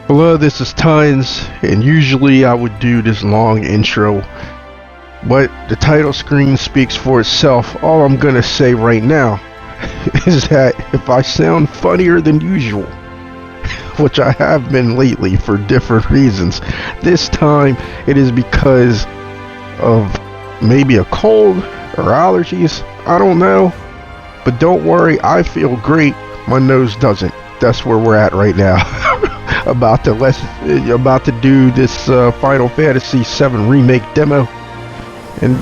Hello, this is Tines, and usually I would do this long intro, but the title screen speaks for itself. All I'm gonna say right now is that if I sound funnier than usual, which I have been lately for different reasons, this time it is because of maybe a cold or allergies. I don't know, but don't worry, I feel great. My nose doesn't. That's where we're at right now. about to do this Final Fantasy VII Remake demo, and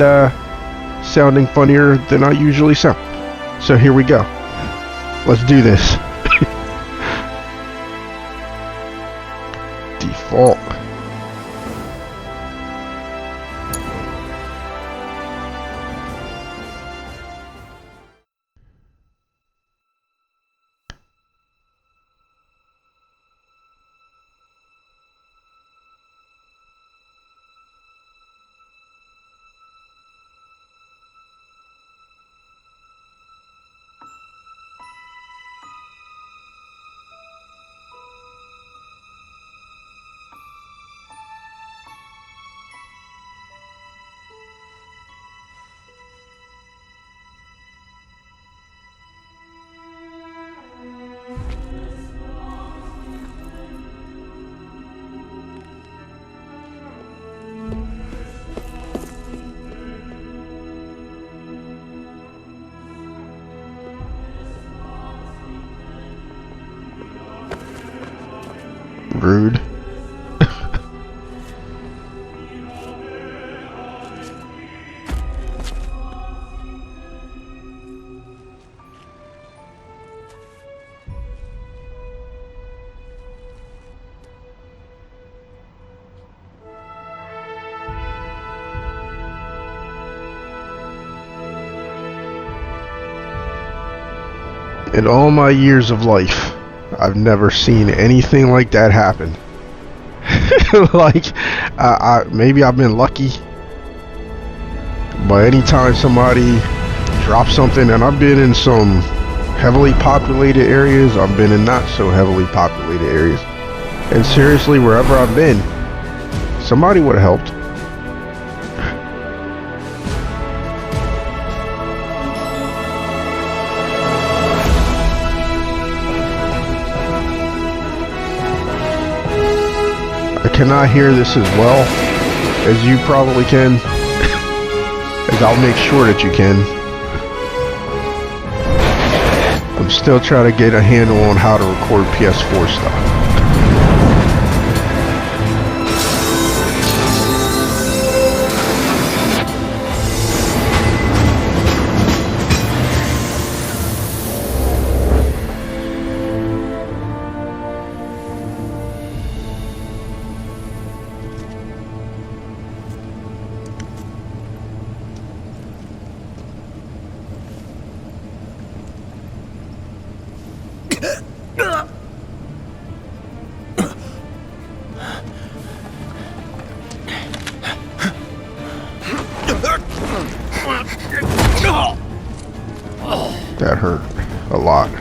sounding funnier than I usually sound. So here we go. Let's do this. Default. Rude. In all my years of life, I've never seen anything like that happen. Like, maybe I've been lucky, but anytime somebody drops something, and I've been in some heavily populated areas, I've been in not so heavily populated areas, and seriously, wherever I've been, somebody would have helped. I cannot hear this as well as you probably can, as I'll make sure that you can. I'm still trying to get a handle on how to record PS4 stuff. That hurt a lot.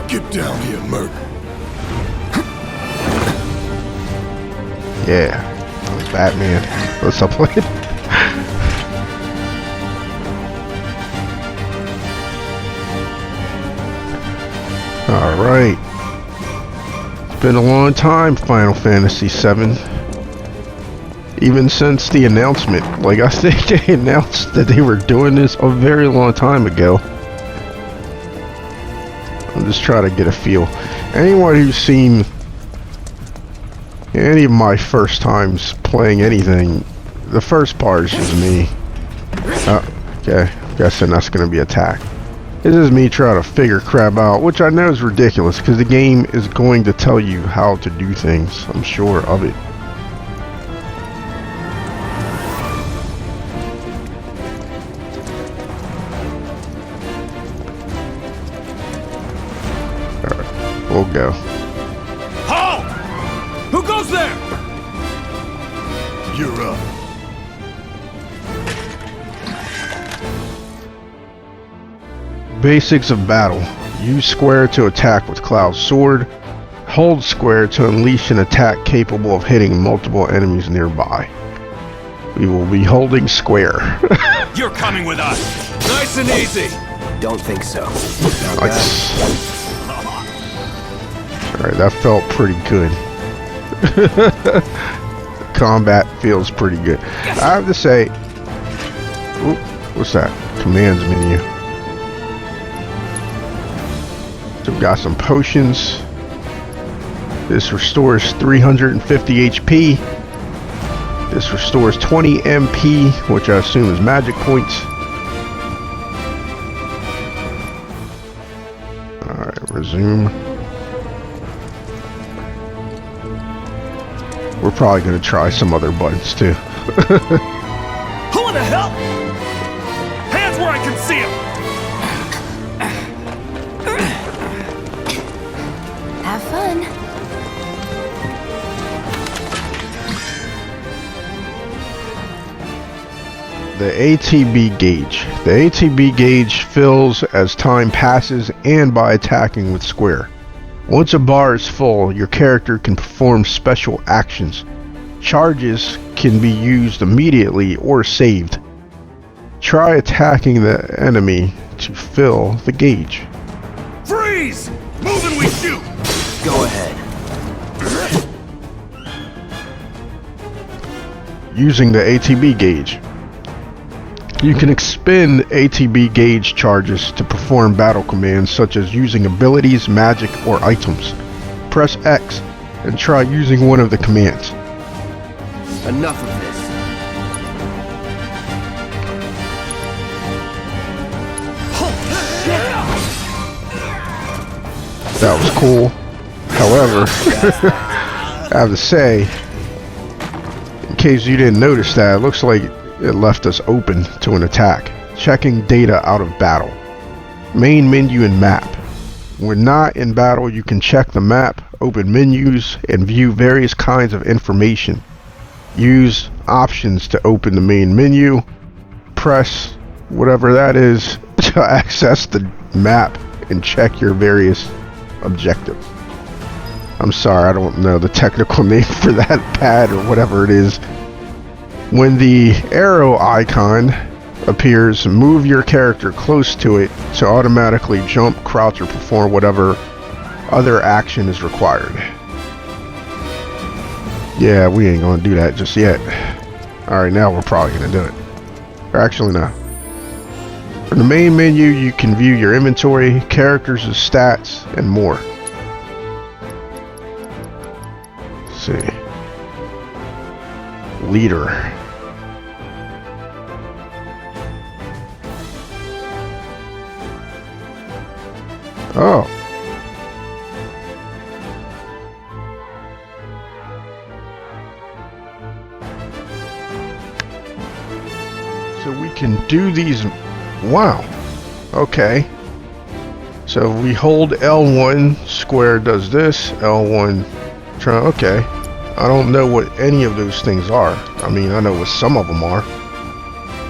Get down here, Merc. Yeah, Batman. What's up with it? Alright. It's been a long time, Final Fantasy VII. Even since the announcement. Like, I think they announced that they were doing this a very long time ago. I'm just trying to get a feel. Anyone who's seen any of my first times playing anything, the first part is just me. Okay, guessing that's gonna be attack. This is me trying to figure crap out, which I know is ridiculous because the game is going to tell you how to do things. I'm sure of it. Alright, we'll go. Halt! Who goes there? You're up. Basics of battle. Use square to attack with Cloud's sword. Hold square to unleash an attack capable of hitting multiple enemies nearby. We will be holding square. You're coming with us. Nice and easy. Don't think so. Nice. Alright, that felt pretty good. Combat feels pretty good. I have to say... Oop, what's that? Commands menu. So we've got some potions. This restores 350 HP. This restores 20 MP, which I assume is magic points. Alright, resume. We're probably going to try some other buttons too. Who in the hell? Hands where I can see them. Have fun. The ATB gauge. The ATB gauge fills as time passes and by attacking with square. Once a bar is full, your character can perform special actions. Charges can be used immediately or saved. Try attacking the enemy to fill the gauge. Freeze! Move and we shoot! Go ahead. Using the ATB gauge. You can expend ATB gauge charges to perform battle commands such as using abilities, magic, or items. Press X and try using one of the commands. Enough of this. That was cool. However, I have to say, in case you didn't notice that, it looks like it left us open to an attack. Checking data out of battle. Main menu and map. When not in battle, you can check the map, open menus, and view various kinds of information. Use options to open the main menu. Press whatever that is to access the map and check your various objectives. I'm sorry, I don't know the technical name for that pad or whatever it is. When the arrow icon appears, move your character close to it to automatically jump, crouch, or perform whatever other action is required. Yeah, we ain't gonna do that just yet. Alright, now we're probably gonna do it. Or actually, no. In the main menu, you can view your inventory, characters' stats, and more. Let's see. Leader. Oh. So we can do these. Wow. Okay. So if we hold L1, square does this. L1, okay. I don't know what any of those things are. I mean, I know what some of them are.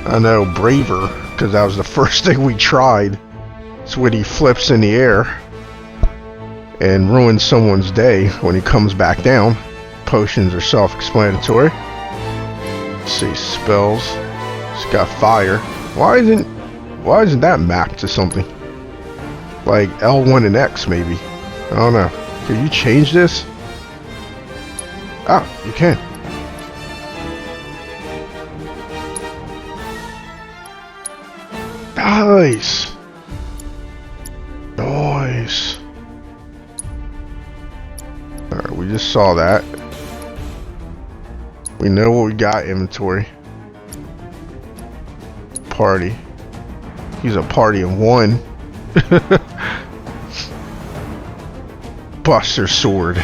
I know Braver, because that was the first thing we tried. It's when he flips in the air and ruins someone's day when he comes back down. Potions are self-explanatory. Let's see, spells. It's got fire. Why isn't that mapped to something? Like L1 and X maybe. I don't know. Can you change this? Ah, you can. Nice. Nice. Alright, we just saw that. We know what we got, inventory. Party. He's a party of one. Buster Sword.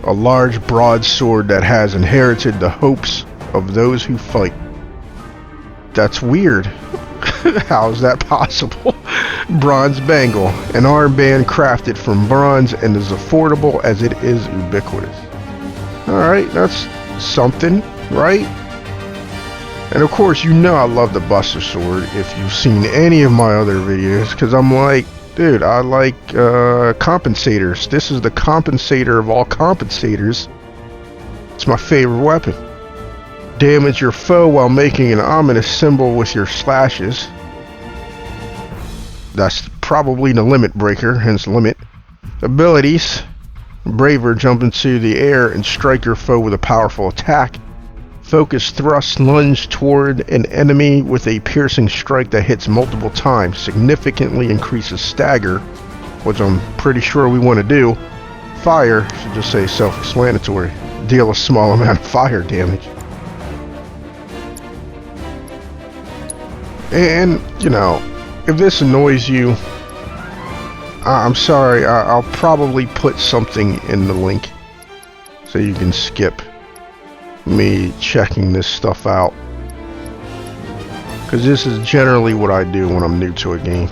A large broadsword that has inherited the hopes of those who fight. That's weird. How is that possible? Bronze bangle. An armband crafted from bronze and as affordable as it is ubiquitous. Alright, that's something, right? And of course, you know I love the Buster Sword if you've seen any of my other videos, because I'm like, dude, I like compensators. This is the compensator of all compensators. It's my favorite weapon. Damage your foe while making an ominous symbol with your slashes. That's probably the limit breaker, hence limit. Abilities. Braver, jump into the air and strike your foe with a powerful attack. Focus thrust, lunge toward an enemy with a piercing strike that hits multiple times. Significantly increases stagger, which I'm pretty sure we want to do. Fire, should just say self-explanatory. Deal a small amount of fire damage. And, you know, if this annoys you, I'm sorry, I'll probably put something in the link so you can skip me checking this stuff out, because this is generally what I do when I'm new to a game.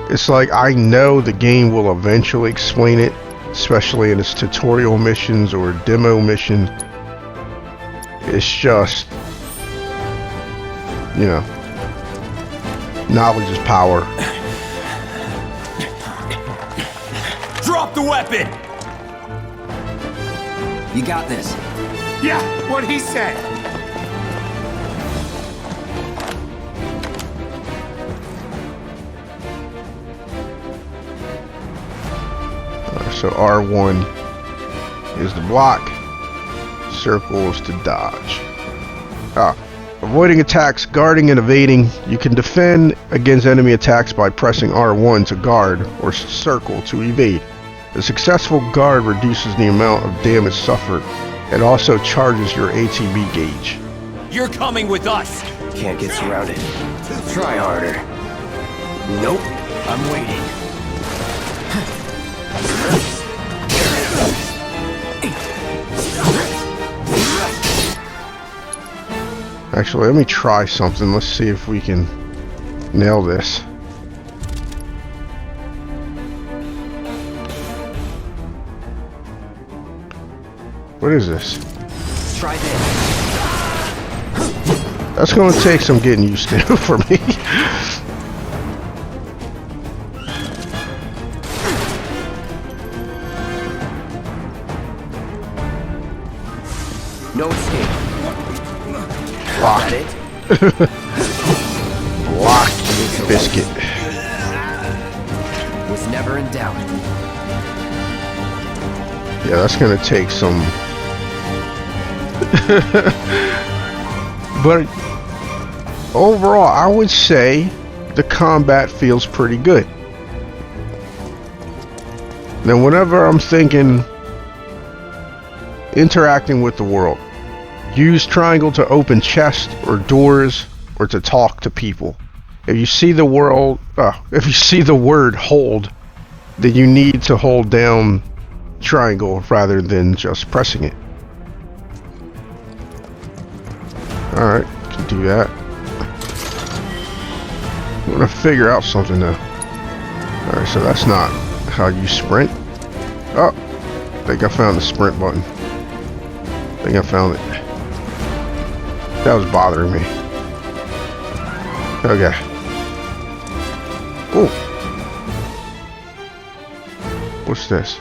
It's like I know the game will eventually explain it, especially in its tutorial missions or demo mission. It's just, you know, knowledge is power. Drop the weapon! You got this. Yeah, what he said. So R1 is the block, circle is to dodge. Avoiding attacks, guarding and evading. You can defend against enemy attacks by pressing R1 to guard or circle to evade. A successful guard reduces the amount of damage suffered. It also charges your ATB gauge. You're coming with us. Can't get surrounded. Try harder. Nope. I'm waiting. Actually, let me try something. Let's see if we can nail this. What is this? Try this. That's going to take some getting used to for me. No escape. Block. Is that it? Block biscuit. Was never in doubt. Yeah, that's going to take some... But overall, I would say the combat feels pretty good. Now, whenever I'm thinking interacting with the world, use triangle to open chests or doors or to talk to people. If you see the word hold, then you need to hold down triangle rather than just pressing it. Alright, can do that. I'm gonna figure out something though. Alright, so that's not how you sprint. Oh, I think I found the sprint button. I think I found it. That was bothering me. Okay. Oh. What's this?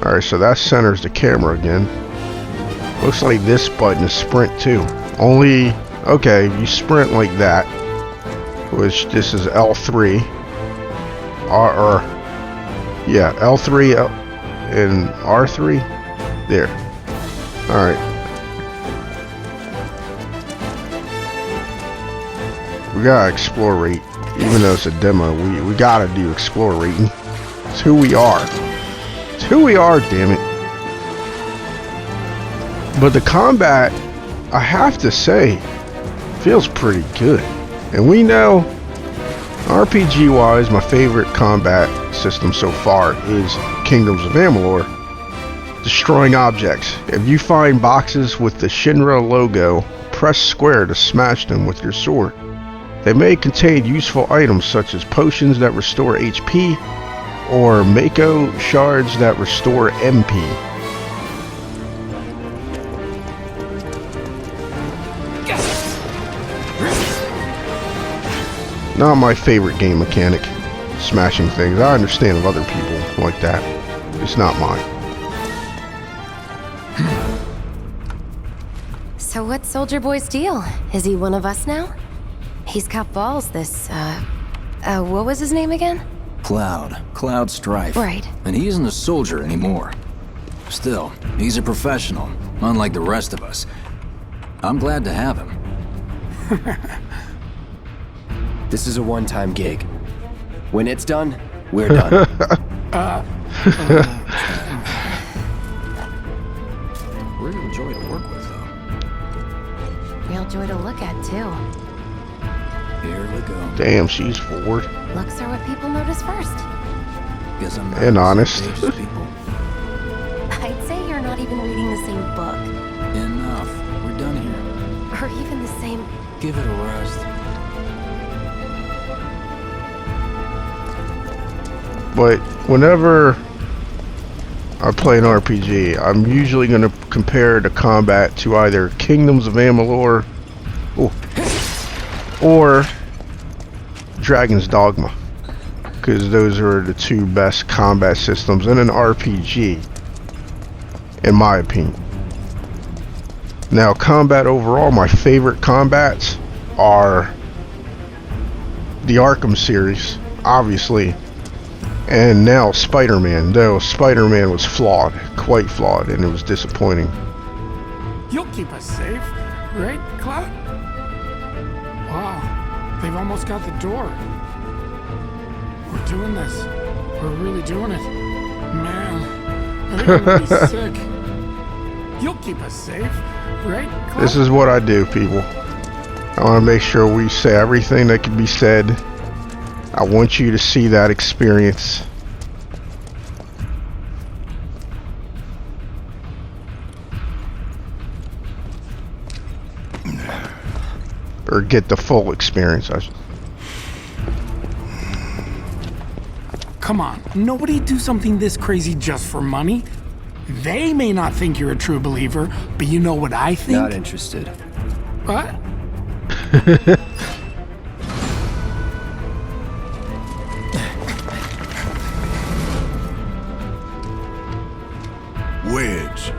Alright, so that centers the camera again. Looks like this button is sprint too. Only, okay, you sprint like that, which this is L3. Yeah, L3 and R3. There. Alright. We gotta explore rate. Even though it's a demo, we gotta do explore rating. It's who we are. It's who we are, damn it. But the combat, I have to say, feels pretty good. And we know, RPG-wise, my favorite combat system so far is Kingdoms of Amalur. Destroying objects. If you find boxes with the Shinra logo, press square to smash them with your sword. They may contain useful items such as potions that restore HP or Mako shards that restore MP. Not my favorite game mechanic, smashing things. I understand of other people like that. It's not mine. So what's Soldier Boy's deal? Is he one of us now? He's got balls, this, what was his name again? Cloud Strife. Right. And he isn't a soldier anymore. Still, he's a professional, unlike the rest of us. I'm glad to have him. This is a one-time gig. When it's done, we're done. Real joy to work with, though. Real joy to look at, too. Here we go. Damn, she's forward. Looks are what people notice first. Guess I'm not And on the honest. same page as people. I'd say you're not even reading the same book. Enough. We're done here. Or even the same... Give it a rest. But whenever I play an RPG, I'm usually going to compare the combat to either Kingdoms of Amalur or Dragon's Dogma, because those are the two best combat systems in an RPG, in my opinion. Now, combat overall, my favorite combats are the Arkham series, obviously. And now Spider-Man, though Spider-Man was flawed, quite flawed, and it was disappointing. You'll keep us safe, right, Cloud? Wow, they've almost got the door. We're doing this. We're really doing it. Man, I think I'm gonna be sick. You'll keep us safe, right, Cloud? This is what I do, people. I want to make sure we say everything that can be said. I want you to see that experience. Or get the full experience. Come on, nobody do something this crazy just for money. They may not think you're a true believer, but you know what I think? Not interested. What? Wedge.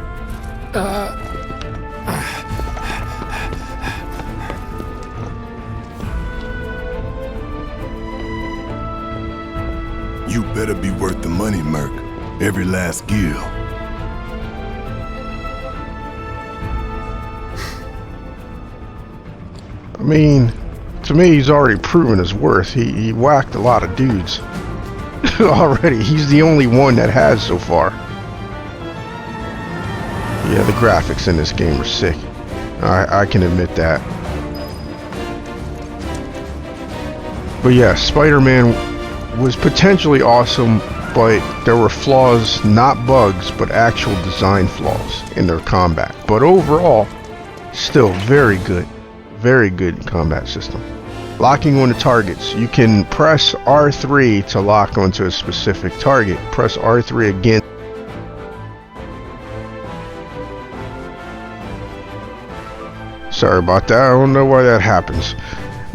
You better be worth the money, Merc. Every last gill. I mean, to me, he's already proven his worth. He whacked a lot of dudes already. He's the only one that has so far. Yeah, the graphics in this game are sick. I can admit that. But yeah, Spider-Man was potentially awesome, but there were flaws, not bugs, but actual design flaws in their combat. But overall, still very good combat system. Locking onto targets. You can press R3 to lock onto a specific target. Press R3 again. Sorry about that. I don't know why that happens.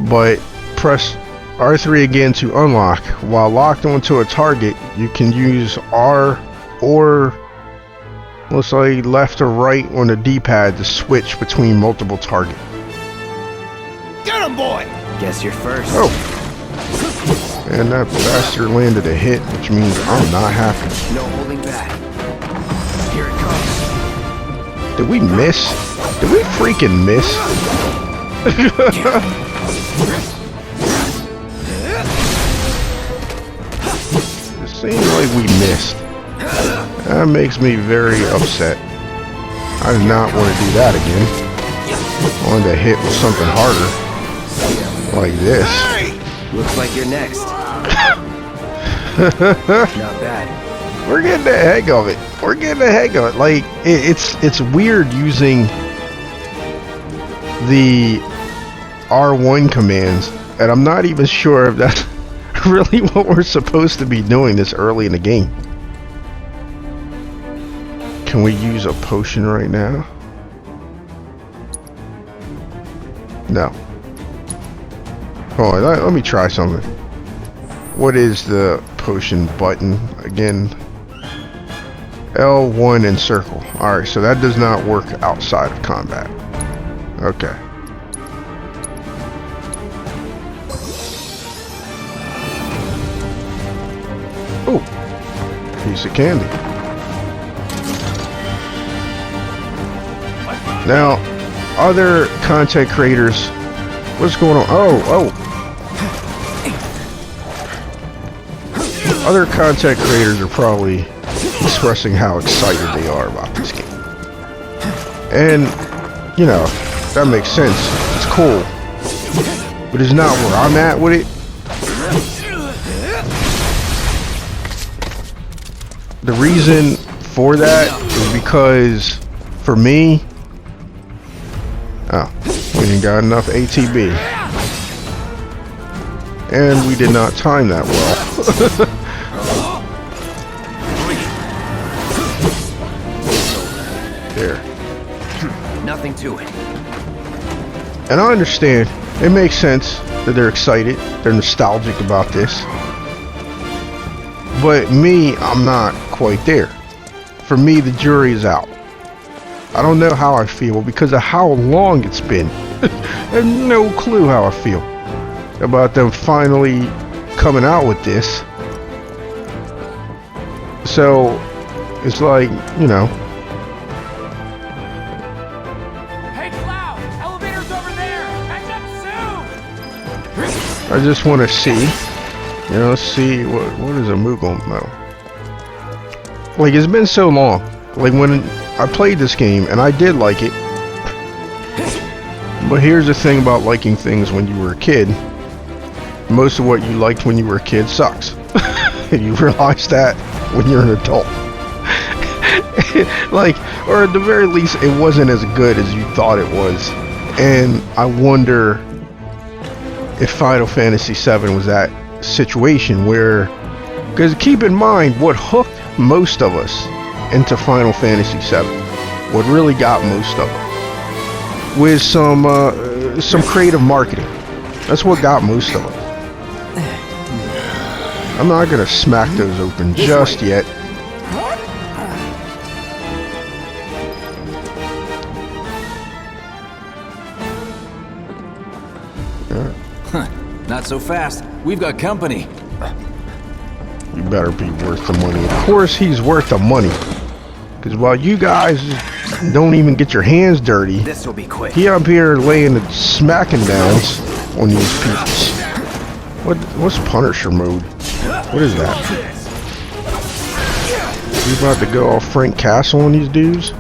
But press R3 again to unlock. While locked onto a target, you can use R or looks like left or right on the D-pad to switch between multiple targets. Get him, boy! Guess you're first. Oh! And that bastard landed a hit, which means I'm not happy. No holding back. Here it comes. Did we miss? Did we freaking miss? It seems like we missed. That makes me very upset. I did not want to do that again. I wanted to hit with something harder. Like this. Looks like you're next. Not bad. We're getting the hang of it. We're getting the hang of it. Like, it's weird using the R1 commands, and I'm not even sure if that's really what we're supposed to be doing this early in the game? Can we use a potion right now? No. Hold on, let me try something. What is the potion button again? L1 and circle. Alright, so that does not work outside of combat. Okay. Oh, piece of candy. Now, other content creators, what's going on? Oh. Other content creators are probably expressing how excited they are about this game. And, you know, that makes sense. It's cool. But it's not where I'm at with it. The reason for that is because, for me, we didn't got enough ATB. And we did not time that well. There. Nothing to it. And I understand. It makes sense that they're excited. They're nostalgic about this. But me, I'm not quite there. For me, the jury is out. I don't know how I feel because of how long it's been. I have no clue how I feel about them finally coming out with this. So, it's like, you know. Hey, Cloud! Elevator's over there! Catch up soon! I just want to see, you know, see what is a Moogle metal. Like, it's been so long. Like, when I played this game, and I did like it. But here's the thing about liking things when you were a kid. Most of what you liked when you were a kid sucks. And you realize that when you're an adult. Like, or at the very least, it wasn't as good as you thought it was. And I wonder if Final Fantasy VII was that situation where... Because keep in mind, what hooked most of us into Final Fantasy VII, what really got most of them, was some creative marketing. That's what got most of them. I'm not gonna smack those open just yet. Huh. Not so fast. We've got company. You better be worth the money. Of course he's worth the money. Because while you guys don't even get your hands dirty, This will be quick. he up here laying the smacking downs on these people. What's Punisher mode? What is that? You about to go all Frank Castle on these dudes?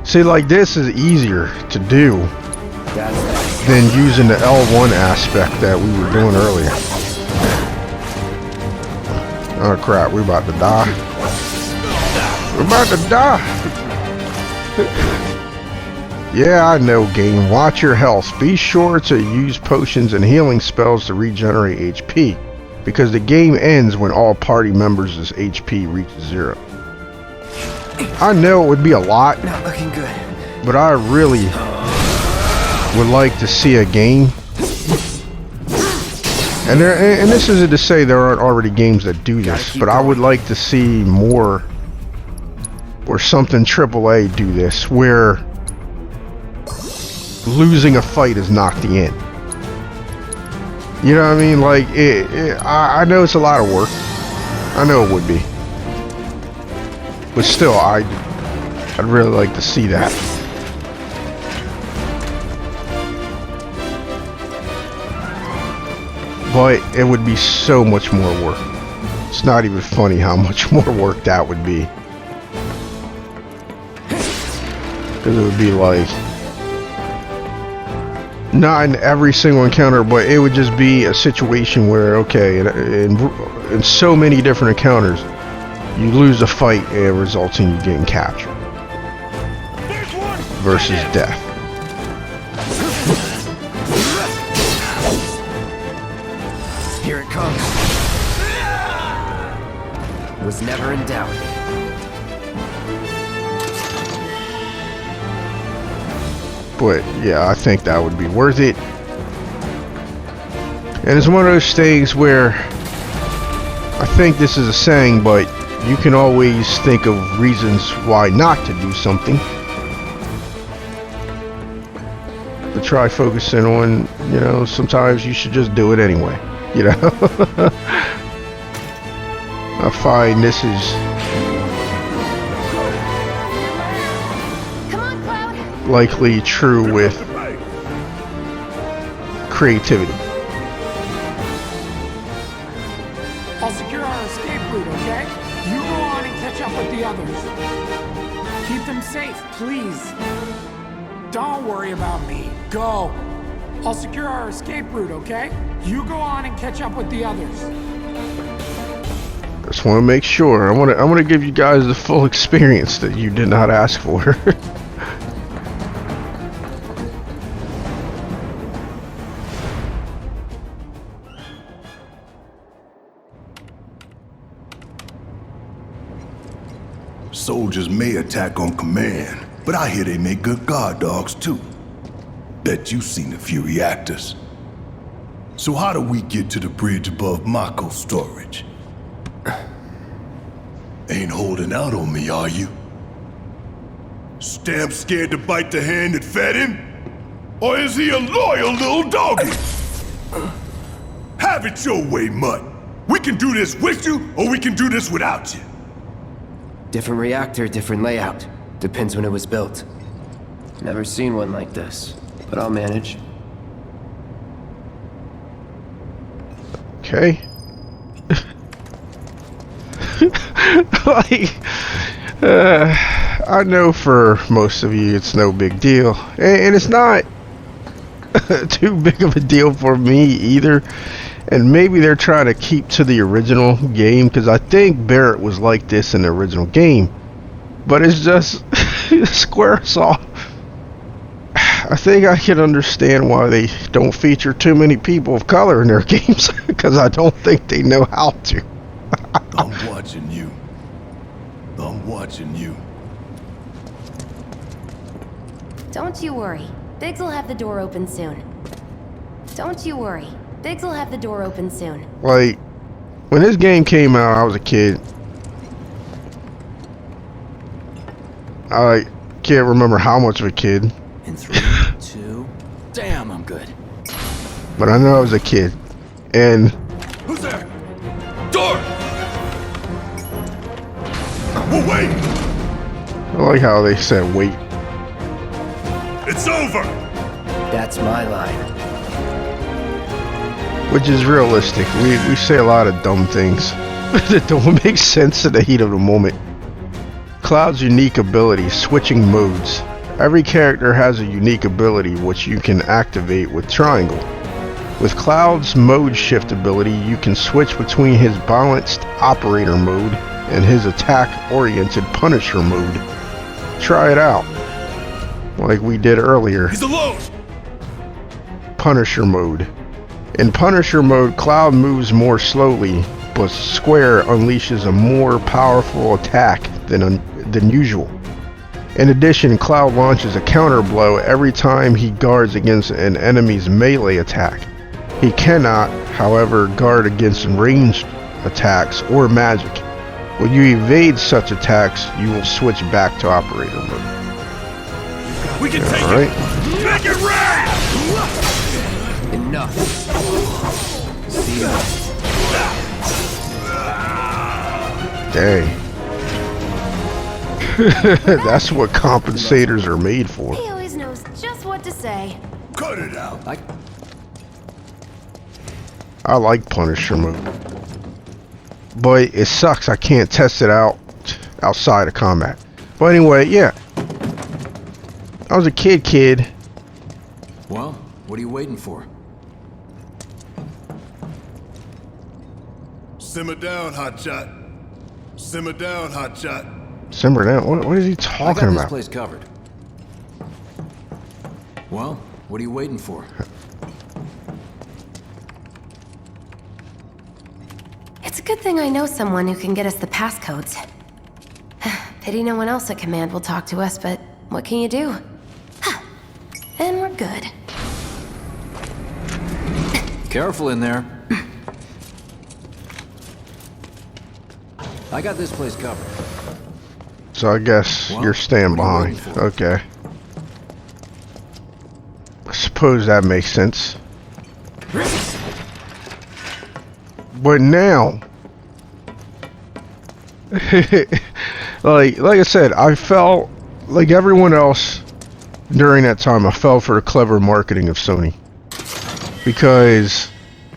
See, like, this is easier to do than using the L1 aspect that we were doing earlier. Oh crap, we're about to die. We're about to die. Yeah, I know, game. Watch your health. Be sure to use potions and healing spells to regenerate HP, because the game ends when all party members' HP reaches 0. I know it would be a lot, Not looking good. but I really would like to see a game. And this isn't to say there aren't already games that do this, but I would like to see more, or something AAA do this, where losing a fight is not the end. You know what I mean? Like, I know it's a lot of work. I know it would be. But still, I'd really like to see that. But it would be so much more work. It's not even funny how much more work that would be. Because it would be like... not in every single encounter, but it would just be a situation where, okay, in so many different encounters, you lose a fight and it results in you getting captured. Versus death. Here it comes. Was never in doubt. But yeah, I think that would be worth it. And it's one of those things where I think this is a saying, but you can always think of reasons why not to do something. But try focusing on, you know, sometimes you should just do it anyway, you know. I find this is likely true with creativity. I'll secure our escape route, okay? You go on and catch up with the others. Keep them safe, please. Don't worry about me. Go. I'll secure our escape route, okay? You go on and catch up with the others. Just want to make sure. I want to give you guys the full experience that you did not ask for. Soldiers may attack on command, but I hear they make good guard dogs too. Bet you've seen a few reactors. So how do we get to the bridge above Mako storage? Ain't holding out on me, are you? Stamp scared to bite the hand that fed him? Or is he a loyal little doggy? Have it your way, Mutt. We can do this with you, or we can do this without you. Different reactor, different layout. Depends when it was built. Never seen one like this, but I'll manage. Okay. Like, I know for most of you it's no big deal, and it's not too big of a deal for me either. And maybe they're trying to keep to the original game, because I think Barrett was like this in the original game. But it's just Squaresoft. I think I can understand why they don't feature too many people of color in their games, because I don't think they know how to. I'm watching you. I'm watching you. Don't you worry. Biggs will have the door open soon. Don't you worry. Biggs will have the door open soon. Like, when this game came out, I was a kid. I can't remember how much of a kid. In 3, 2. Damn, I'm good. But I know I was a kid. And Who's there? Door! Well, wait! I like how they said wait. It's over! That's my line. Which is realistic. We say a lot of dumb things that don't make sense in the heat of the moment. Cloud's unique ability, switching modes. Every character has a unique ability which you can activate with triangle. With Cloud's mode shift ability, you can switch between his balanced operator mode and his attack-oriented Punisher mode. Try it out, like we did earlier. He's alone! Punisher mode. In Punisher mode, Cloud moves more slowly, but Square unleashes a more powerful attack than usual. In addition, Cloud launches a counter blow every time he guards against an enemy's melee attack. He cannot, however, guard against ranged attacks or magic. When you evade such attacks, you will switch back to operator mode. We can take Alright. it! Make it rap! Enough. See ya. Dang. That's what compensators are made for. He always knows just what to say. Cut it out! I like Punisher mode. But it sucks I can't test it out outside of combat. But anyway, yeah. I was a kid. Well, what are you waiting for? Simmer down, hotshot. Simmer down, hotshot. Simmer down. What is he I talking got this about? place covered. Well, what are you waiting for? It's a good thing I know someone who can get us the passcodes. Pity no one else at command will talk to us, but what can you do? And we're good. Careful in there. I got this place covered. So I guess Well, you're staying what are you behind. waiting for? Okay. I suppose that makes sense. But now, like I said, I felt like everyone else during that time. I fell for the clever marketing of Sony, because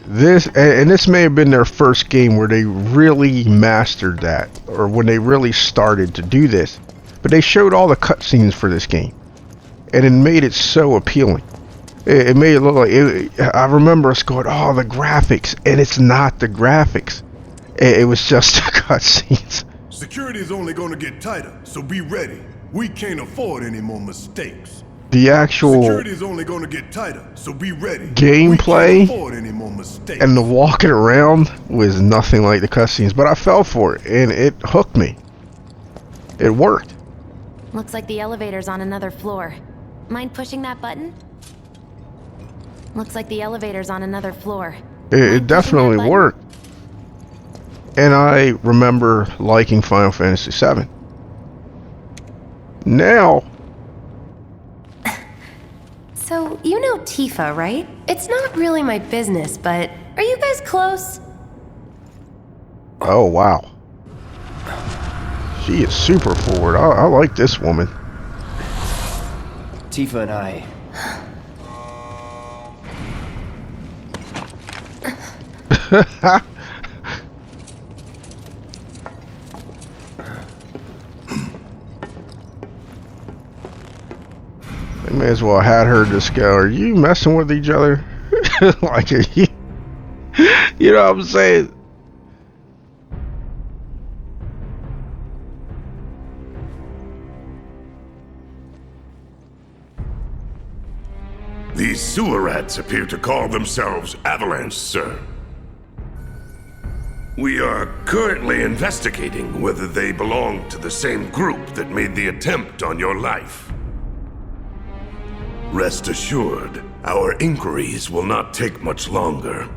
this may have been their first game where they really mastered that, or when they really started to do this. But they showed all the cutscenes for this game, and it made it so appealing. It made it look like I remember us going, "Oh, the graphics," and it's not the graphics. It was just the cutscenes. Security is only gonna get tighter, so be ready. We can't afford any more mistakes. The actual Security is only gonna get tighter, so be ready. gameplay We can't afford any more mistakes. and the walking around was nothing like the cutscenes, but I fell for it, and it hooked me. It worked. Looks like the elevator's on another floor. Mind pushing that button? Looks like the elevator's on another floor. It definitely worked. And I remember liking Final Fantasy VII. Now, So, you know Tifa, right? It's not really my business, but are you guys close? oh wow. She is super forward. I like this woman. Tifa and I... They may as well had her just go, "Are you messing with each other?" Like, you know what I'm saying? These sewer rats appear to call themselves Avalanche, sir. We are currently investigating whether they belong to the same group that made the attempt on your life. Rest assured, our inquiries will not take much longer.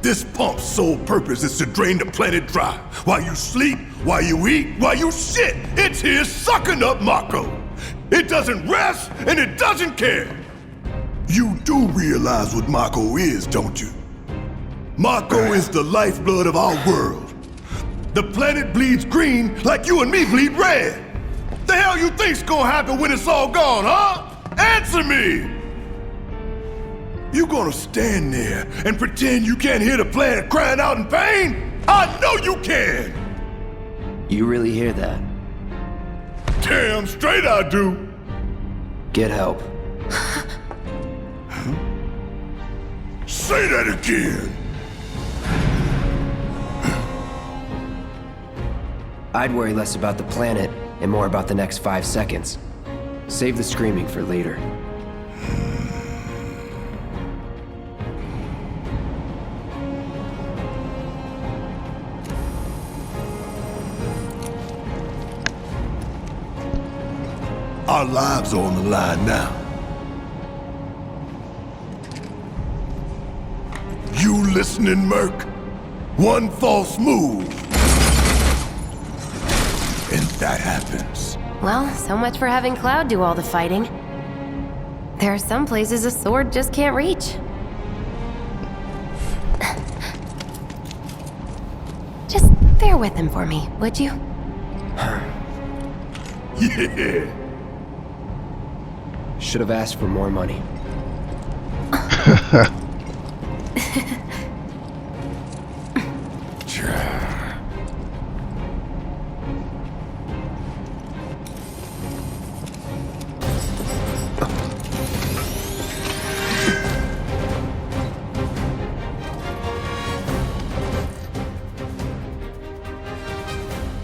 This pump's sole purpose is to drain the planet dry. While you sleep, while you eat, while you shit, it's here sucking up Mako. It doesn't rest, and it doesn't care. You do realize what Mako is, don't you? Mako is the lifeblood of our world. The planet bleeds green like you and me bleed red. The hell you think's gonna happen when it's all gone, huh? Answer me! You gonna stand there and pretend you can't hear the planet crying out in pain? I know you can! You really hear that? Damn straight I do! Get help. Say that again! I'd worry less about the planet and more about the next 5 seconds. Save the screaming for later. Our lives are on the line now. You listening, Merc? One false move, and that happens. Well, so much for having Cloud do all the fighting. There are some places a sword just can't reach. Just bear with him for me, would you? Yeah. Should have asked for more money.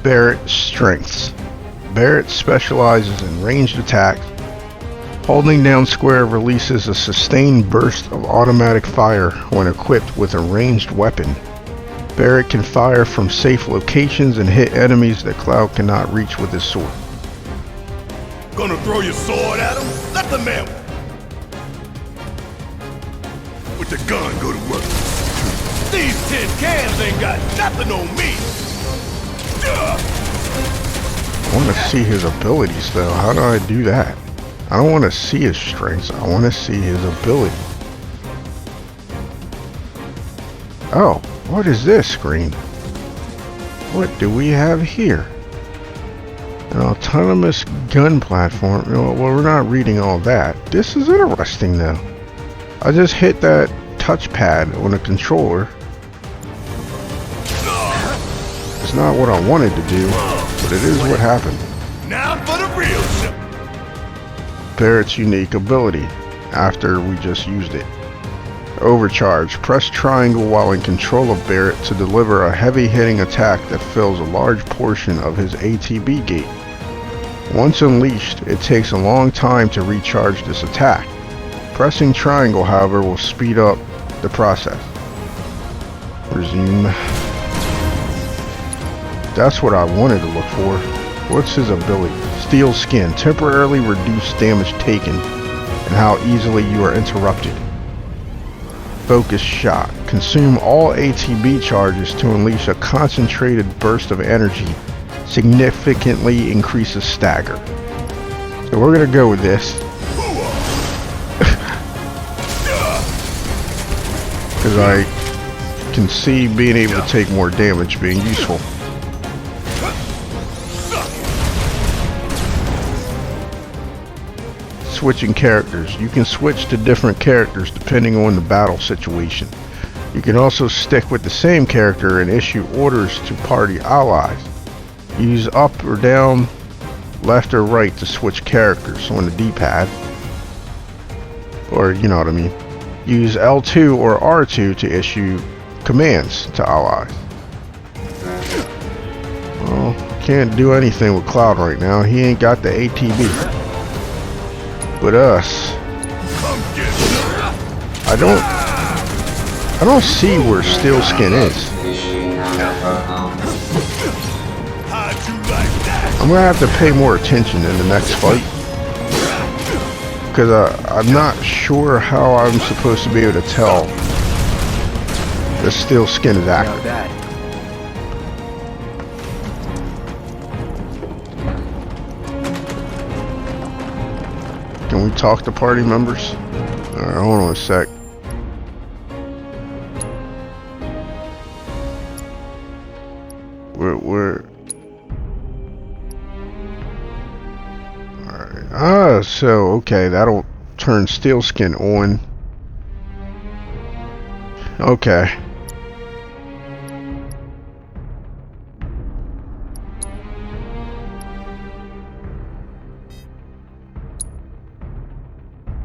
Barrett's strengths. Barrett specializes in ranged attacks, Holding down square releases a sustained burst of automatic fire when equipped with a ranged weapon. Barrett can fire from safe locations and hit enemies that Cloud cannot reach with his sword. Gonna throw your sword at him? Let the man with the gun go to work. These tin cans ain't got nothing on me. I want to see his abilities though. How do I do that? I don't want to see his strengths. I want to see his ability. Oh, what is this screen? What do we have here? An autonomous gun platform. Well, we're not reading all that. This is interesting though. I just hit that touchpad on a controller. It's not what I wanted to do, but it is what happened. Now for the real shit. Barrett's unique ability, after we just used it. Overcharge. Press triangle while in control of Barrett to deliver a heavy-hitting attack that fills a large portion of his ATB gate. Once unleashed, it takes a long time to recharge this attack. Pressing triangle, however, will speed up the process. Resume. That's what I wanted to look for. What's his ability? Steel Skin. Temporarily reduce damage taken and how easily you are interrupted. Focus Shot. Consume all ATB charges to unleash a concentrated burst of energy. Significantly increases stagger. So we're going to go with this. Because I can see being able to take more damage being useful. Switching characters. You can switch to different characters depending on the battle situation. You can also stick with the same character and issue orders to party allies. Use up or down, left or right to switch characters on the D-pad. Or, you know what I mean. Use L2 or R2 to issue commands to allies. Well, can't do anything with Cloud right now. He ain't got the ATB. But us, I don't see where Steel Skin is. I'm gonna have to pay more attention in the next fight, because I'm not sure how I'm supposed to be able to tell the Steel Skin is active. Can we talk to party members? Alright, hold on a sec. We're alright. So okay, that'll turn Steel Skin on. Okay.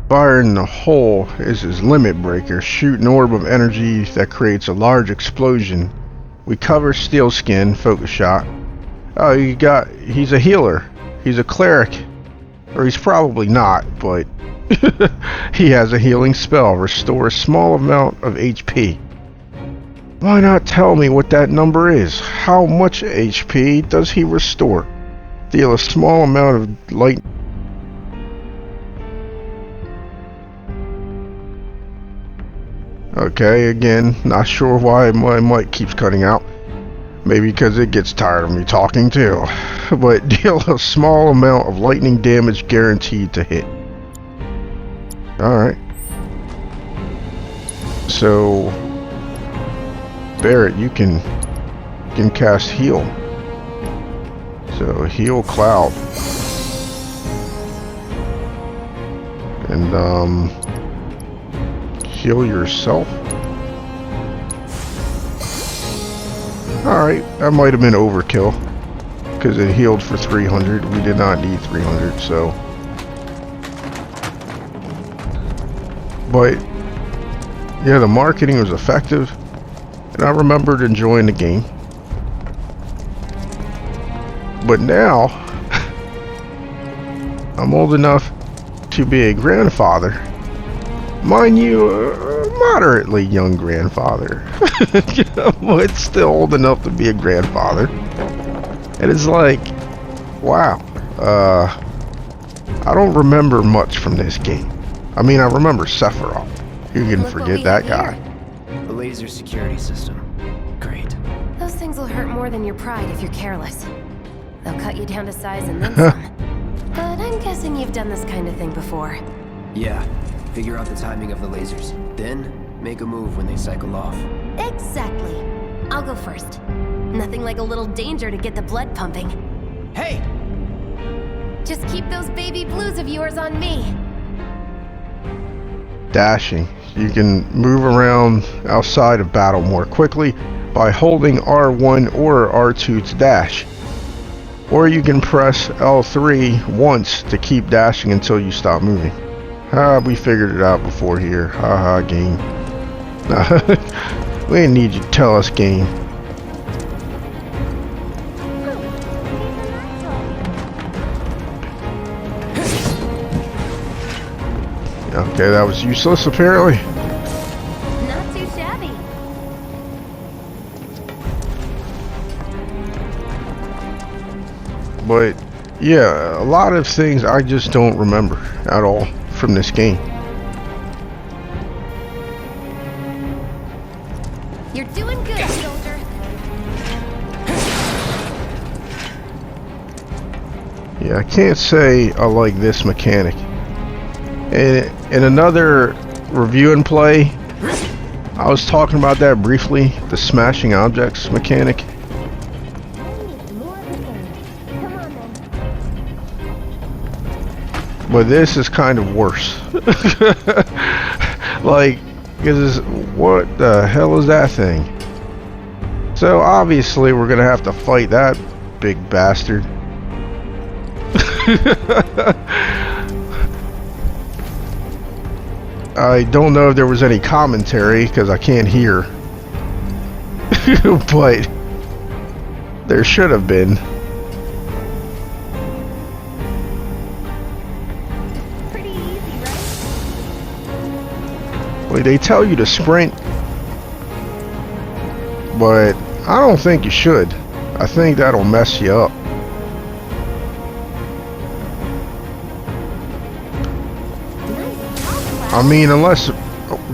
Fire in the hole is his limit breaker. Shoot an orb of energy that creates a large explosion. We cover Steel Skin, focus shot. Oh, he's a healer. He's a cleric. Or he's probably not, but he has a healing spell. Restore a small amount of HP. Why not tell me what that number is? How much HP does he restore? Deal a small amount of light. Okay, again, not sure why my mic keeps cutting out. Maybe because it gets tired of me talking too. But deal a small amount of lightning damage guaranteed to hit. Alright. So Barrett, you can cast heal. So heal Cloud. And heal yourself. Alright, that might have been overkill. Because it healed for 300. We did not need 300, so. But, yeah, the marketing was effective. And I remembered enjoying the game. But now, I'm old enough to be a grandfather. Mind you, a moderately young grandfather. But still old enough to be a grandfather. And it's like, wow. I don't remember much from this game. I mean, I remember Sephiroth. Who can Look what forget we that have guy? A laser security system. Great. Those things will hurt more than your pride if you're careless. They'll cut you down to size and then some. But I'm guessing you've done this kind of thing before. Yeah. Figure out the timing of the lasers. Then, make a move when they cycle off. Exactly. I'll go first. Nothing like a little danger to get the blood pumping. Hey! Just keep those baby blues of yours on me. Dashing. You can move around outside of battle more quickly by holding R1 or R2 to dash. Or you can press L3 once to keep dashing until you stop moving. We figured it out before here. Haha, game. We didn't need you to tell us, game. Okay, that was useless apparently. Not too shabby. But yeah, a lot of things I just don't remember at all from this game. You're doing good, soldier. Yeah, I can't say I like this mechanic. In another review and play, I was talking about that briefly, the smashing objects mechanic. But this is kind of worse. Like, because what the hell is that thing? So obviously we're gonna have to fight that big bastard. I don't know if there was any commentary because I can't hear. But there should have been. Pretty easy, right? Like, they tell you to sprint, but I don't think you should. I think that'll mess you up. I mean, unless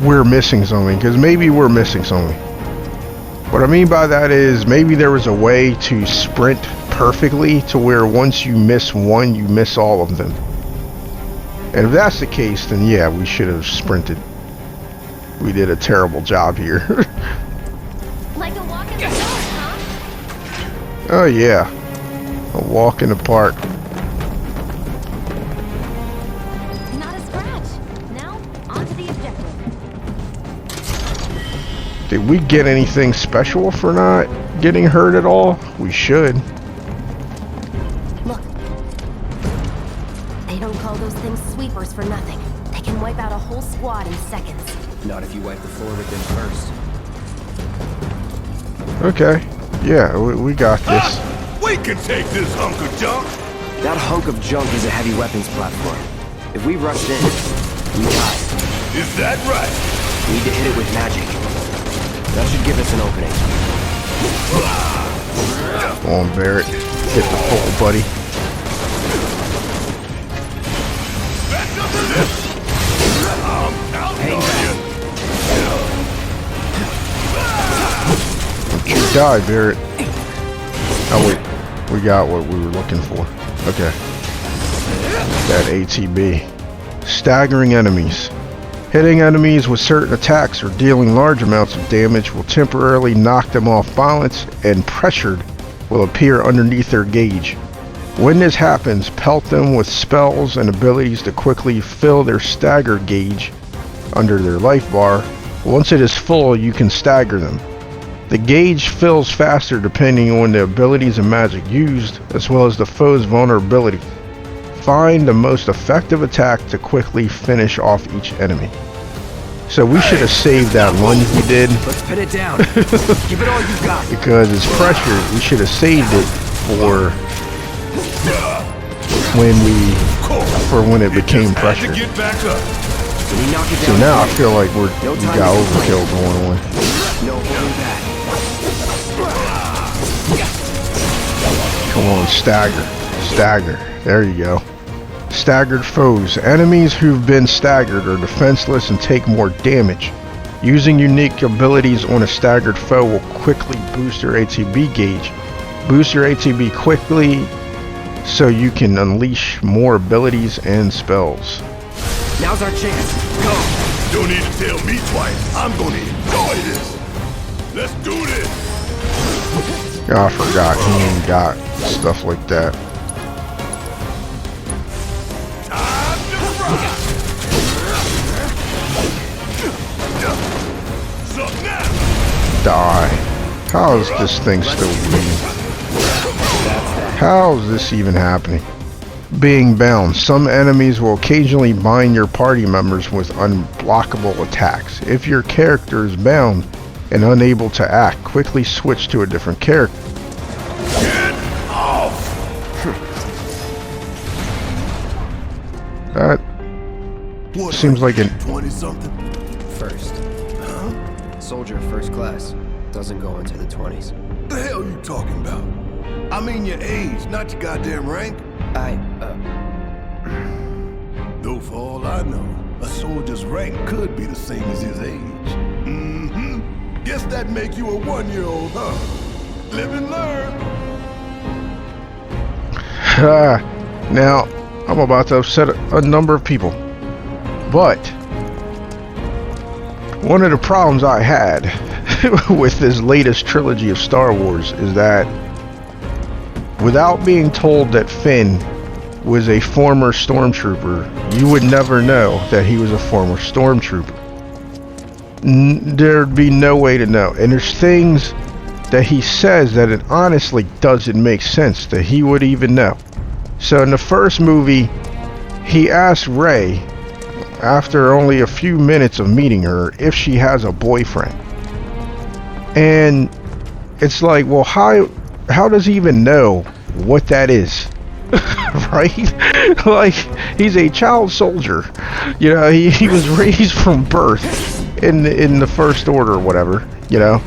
we're missing something, because maybe we're missing something. What I mean by that is maybe there was a way to sprint perfectly to where once you miss one, you miss all of them. And if that's the case, then yeah, we should have sprinted. We did a terrible job here. Like a walk in the dark, huh? Oh yeah, a walk in the park. Not a scratch. Now, on to the objective. Did we get anything special for not getting hurt at all? We should. Look. They don't call those things sweepers for nothing. They can wipe out a whole squad in seconds. Not if you wipe the floor with them first. Okay. Yeah, we got this. We can take this hunk of junk. That hunk of junk is a heavy weapons platform. If we rushed in, we die. Is that right? We need to hit it with magic. That should give us an opening. Come on, Barrett. Hit the pole, buddy. Don't you die, Barrett. Oh wait, we got what we were looking for. Okay. That ATB. Staggering enemies. Hitting enemies with certain attacks or dealing large amounts of damage will temporarily knock them off balance, and pressured will appear underneath their gauge. When this happens, pelt them with spells and abilities to quickly fill their stagger gauge under their life bar. Once it is full, you can stagger them. The gauge fills faster depending on the abilities and magic used, as well as the foe's vulnerability. Find the most effective attack to quickly finish off each enemy. So we should have saved that lunge we did. Let's pin it down. Give it all you got. Because it's pressured, we should have saved it for when we for when it became Just had to pressure. get back up. Did we knock it So down? now I feel like we time got to overkill going on. No holding back. Come on, stagger. Stagger. There you go. Staggered foes. Enemies who've been staggered are defenseless and take more damage. Using unique abilities on a staggered foe will quickly boost your ATB gauge. Boost your ATB quickly so you can unleash more abilities and spells. Now's our chance. Go. Don't need to tell me twice. I'm gonna enjoy this. Let's do this. I forgot he ain't got stuff like that. Time to rock. Suck now. Die. How is this thing still bleeding? How is this even happening? Being bound. Some enemies will occasionally bind your party members with unblockable attacks. If your character is bound and unable to act, quickly switch to a different character. Get off. That What, seems like an 20-something? First. Soldier first class. Doesn't go into the 20s. The hell you talking about? I mean your age, not your goddamn rank. Though for all I know, a soldier's rank could be the same as his age. Mm-hmm. Guess that make you a 1-year-old, huh? Live and learn. Now, I'm about to upset a number of people. But one of the problems I had with this latest trilogy of Star Wars is that without being told that Finn was a former stormtrooper, you would never know that he was a former stormtrooper. There'd be no way to know. And there's things that he says that it honestly doesn't make sense that he would even know. So in the first movie, he asked Rey, after only a few minutes of meeting her, if she has a boyfriend. And it's like, well, how does he even know what that is? Right? Like, he's a child soldier. You know, he was raised from birth in the First Order or whatever, you know?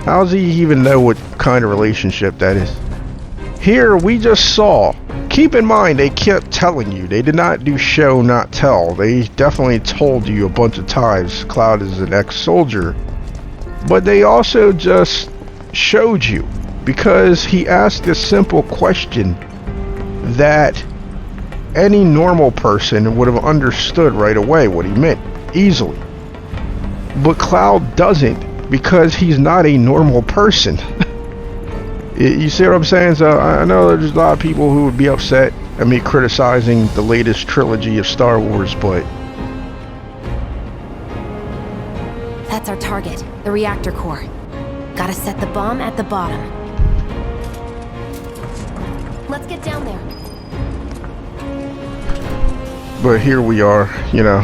How does he even know what kind of relationship that is? Here, we just saw. Keep in mind, they kept telling you. They did not do show, not tell. They definitely told you a bunch of times Cloud is an ex-soldier. But they also just showed you. Because he asked a simple question that any normal person would have understood right away what he meant. Easily. But Cloud doesn't. Because he's not a normal person. You see what I'm saying? So I know there's a lot of people who would be upset at me criticizing the latest trilogy of Star Wars, but That's our target, the reactor core. Gotta set the bomb at the bottom. Let's get down there. but here we are, you know.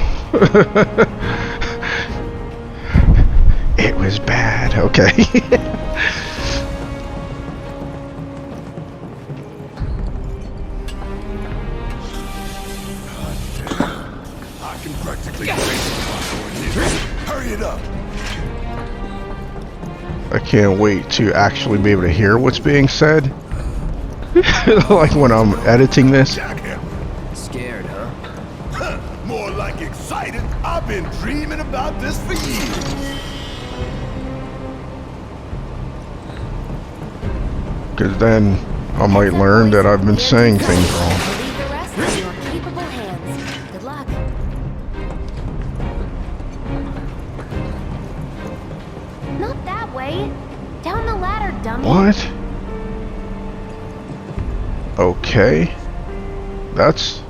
It was bad, okay. I can practically hurry it up. I can't wait to actually be able to hear what's being said. Like when I'm editing this. Scared, huh? More like excited. I've been dreaming about this for years. Because then I might learn that I've been saying things wrong. Leave the rest in your capable hands. Good luck. Not that way. Down the ladder, dummy. What? Okay. That's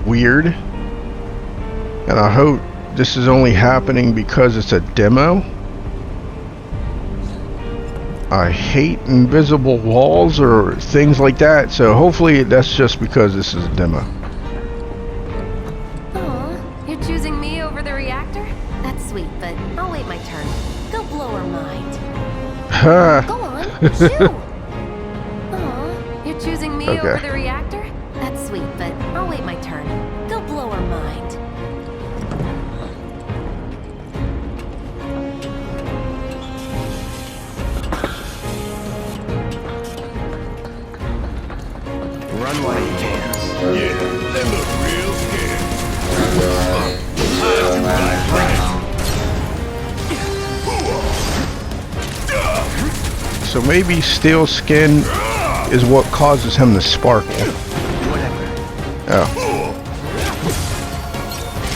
weird. And I hope this is only happening because it's a demo. I hate invisible walls or things like that, so hopefully that's just because this is a demo. Aw, you're choosing me over the reactor? That's sweet, but I'll wait my turn. Go blow her mind. Ha! Go on, shoot! Aw, you're choosing me Okay. over the reactor? That's sweet, but I'll wait my turn. Go blow her mind. Run while you can. Yeah, they look real scared. So maybe steel skin is what causes him to sparkle. Oh.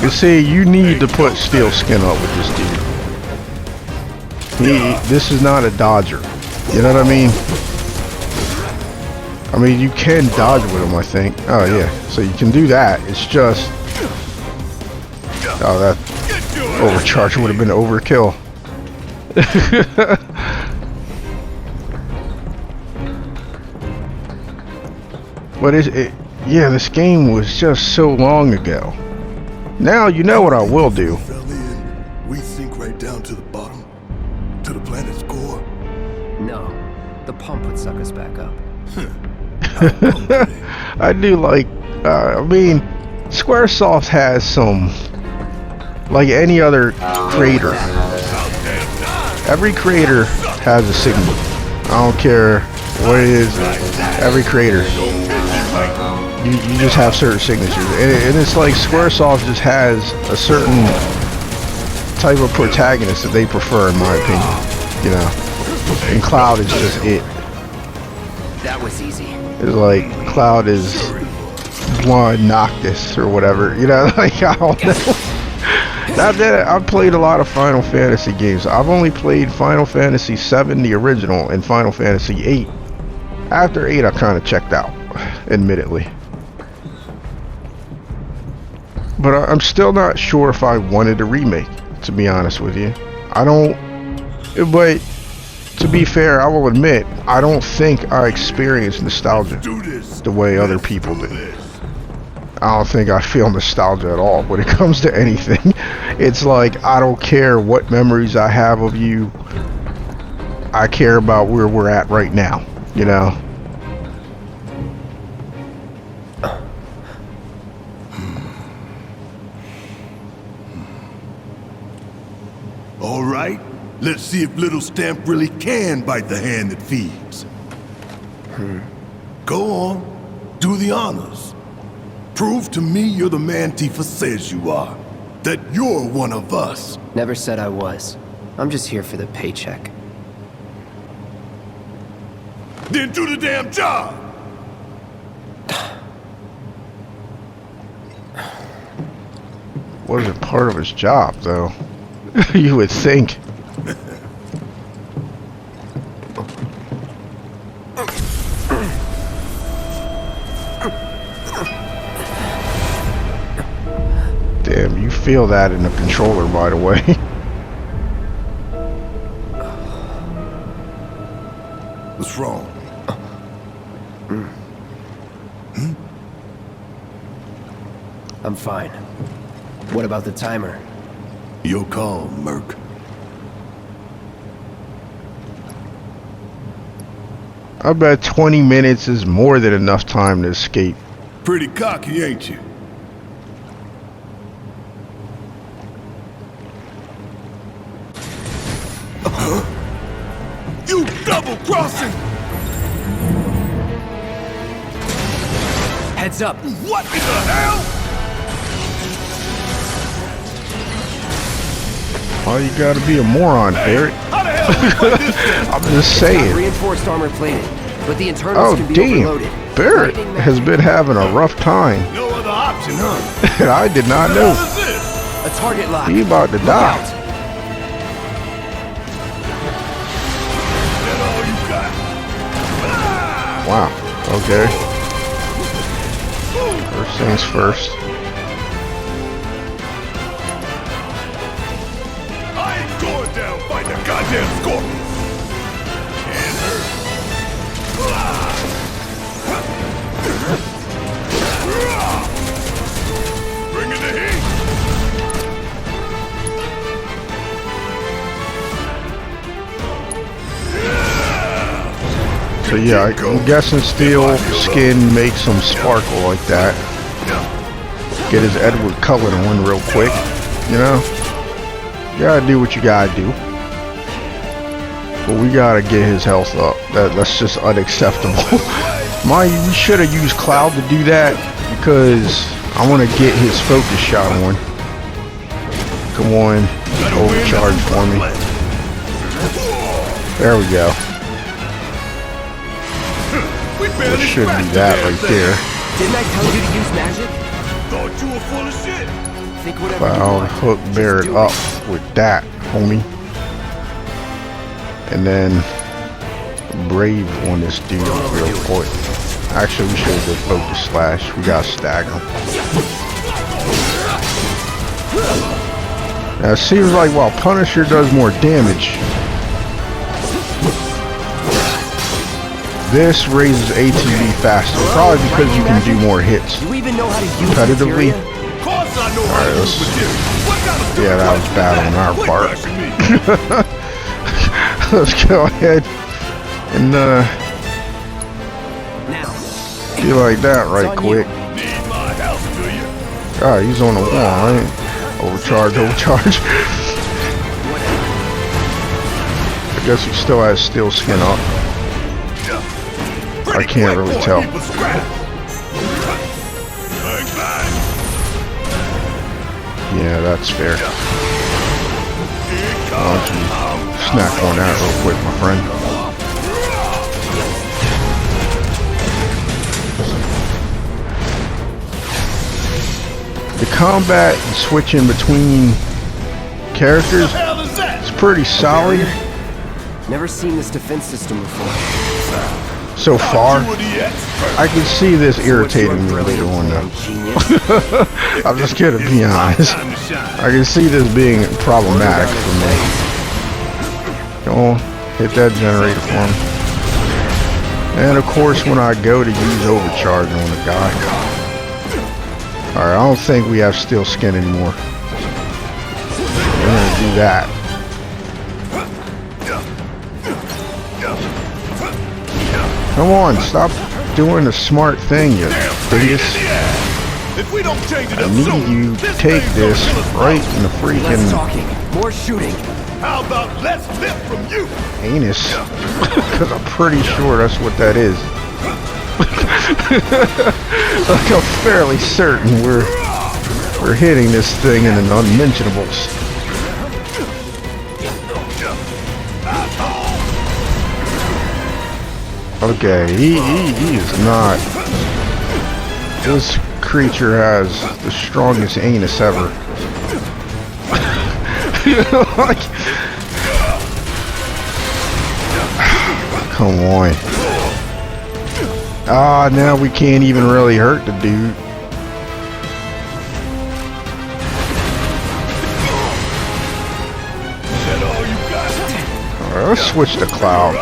You see, you need to put steel skin up with this dude. This is not a dodger. You know what I mean? I mean, you can dodge with him, I think. Oh, yeah. So you can do that. It's just... Oh, that overcharge would have been overkill. But yeah, this game was just so long ago. Now you know what I will do. We sink right down to the bottom, to the planet's core. No, the pump would suck us back up. I do like, I mean, Squaresoft has some, like any other creator. Every creator has a signature. I don't care what it is. Every creator. You just have certain signatures, and it's like Squaresoft just has a certain type of protagonist that they prefer, in my opinion. You know, and Cloud is just it. That was easy. It's like Cloud is blonde Noctis or whatever. You know, like I don't know. Not that I've played a lot of Final Fantasy games. I've only played Final Fantasy VII, the original, and Final Fantasy VIII. After 8, I kind of checked out, admittedly. But I'm still not sure if I wanted a remake, to be honest with you. I don't... But, to be fair, I will admit, I don't think I experienced nostalgia the way other people do. I don't think I feel nostalgia at all when it comes to anything. It's like, I don't care what memories I have of you. I care about where we're at right now, you know? All right, let's see if Little Stamp really can bite the hand that feeds. Go on, do the honors. Prove to me you're the man Tifa says you are. That you're one of us. Never said I was. I'm just here for the paycheck. Then do the damn job! Wasn't part of his job, though. You would think. Damn, you feel that in the controller, by the way. What's wrong? I'm fine. What about the timer? Your call, Merc. I bet 20 minutes is more than enough time to escape. Pretty cocky, ain't you? You double-crossing! Heads up! What in the hell? Why you gotta be a moron, Barrett? How the hell we play this thing? I'm just Got saying. reinforced armor plated, but the internals Oh, can be damn. overloaded. Barrett has been having a rough time. No other option, huh? And I did not know. What is this? A target lock. He about to Look die. out. That's all you got. Wow. Okay. First things first. I ain't going down fighting a goddamn scorpion. Can't hurt. Bring in the heat. So yeah, I'm guessing steel skin makes him sparkle like that. Get his Edward Cullen on real quick, you know? You gotta do what you gotta do. But we gotta get his health up. That's just unacceptable. Mind you, we should have used Cloud to do that because I want to get his focus shot on. Come on, overcharge for me. There we go. That should be that right there. Didn't I tell you to use magic? Thought you were full of shit. Think whatever you Cloud, want. hook, Barrett up with that, homie. And then Brave on this dude real quick. Actually, we should have did focus slash. We gotta stagger him. Now it seems like while Punisher does more damage, this raises ATB faster. Probably because you can do more hits You even know how to use repetitively. materia? Of course I know how to use material. What kind of Yeah, that was bad on our Quit part. rushing me. Let's go ahead and Now, do like that right quick. Need my house, do you? God, he's on the wall, right? Overcharge, overcharge. I guess he still has steel skin up. I can't really tell. Yeah, that's fair. Why don't you snack on that real quick, my friend? The combat and switching between characters is pretty solid never seen this defense system before. so far. I can see this irritating me later on though. Genius. I'm just gonna be honest. I can see this being problematic for me. Come on, hit that generator for me. And of course when I go to use overcharge on the guy. Alright, I don't think we have steel skin anymore. We're gonna do that. Come on, stop doing the smart thing, you dingus. If we don't change it I up need soon, you to this take thing's this gonna kill us right in the Less freaking talking, more shooting. How about less flip from you? anus. Because I'm pretty sure that's what that is. Like I'm fairly certain we're hitting this thing in an unmentionables. Okay, he is not. This creature has the strongest anus ever. Like, come on. Ah, now we can't even really hurt the dude. Alright, let's switch to Cloud.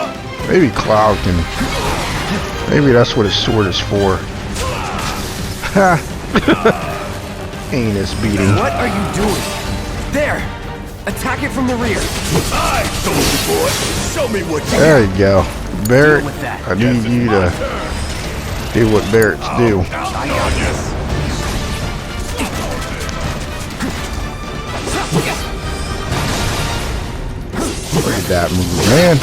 Maybe Cloud can... Maybe that's what his sword is for. Ha! Anus beating. What are you doing? There! Attack it from the rear. I told you, boy. Show me what you There you go. Barrett, Deal with that. I need you to do what Barrett's do. I got this. Look at that move, man.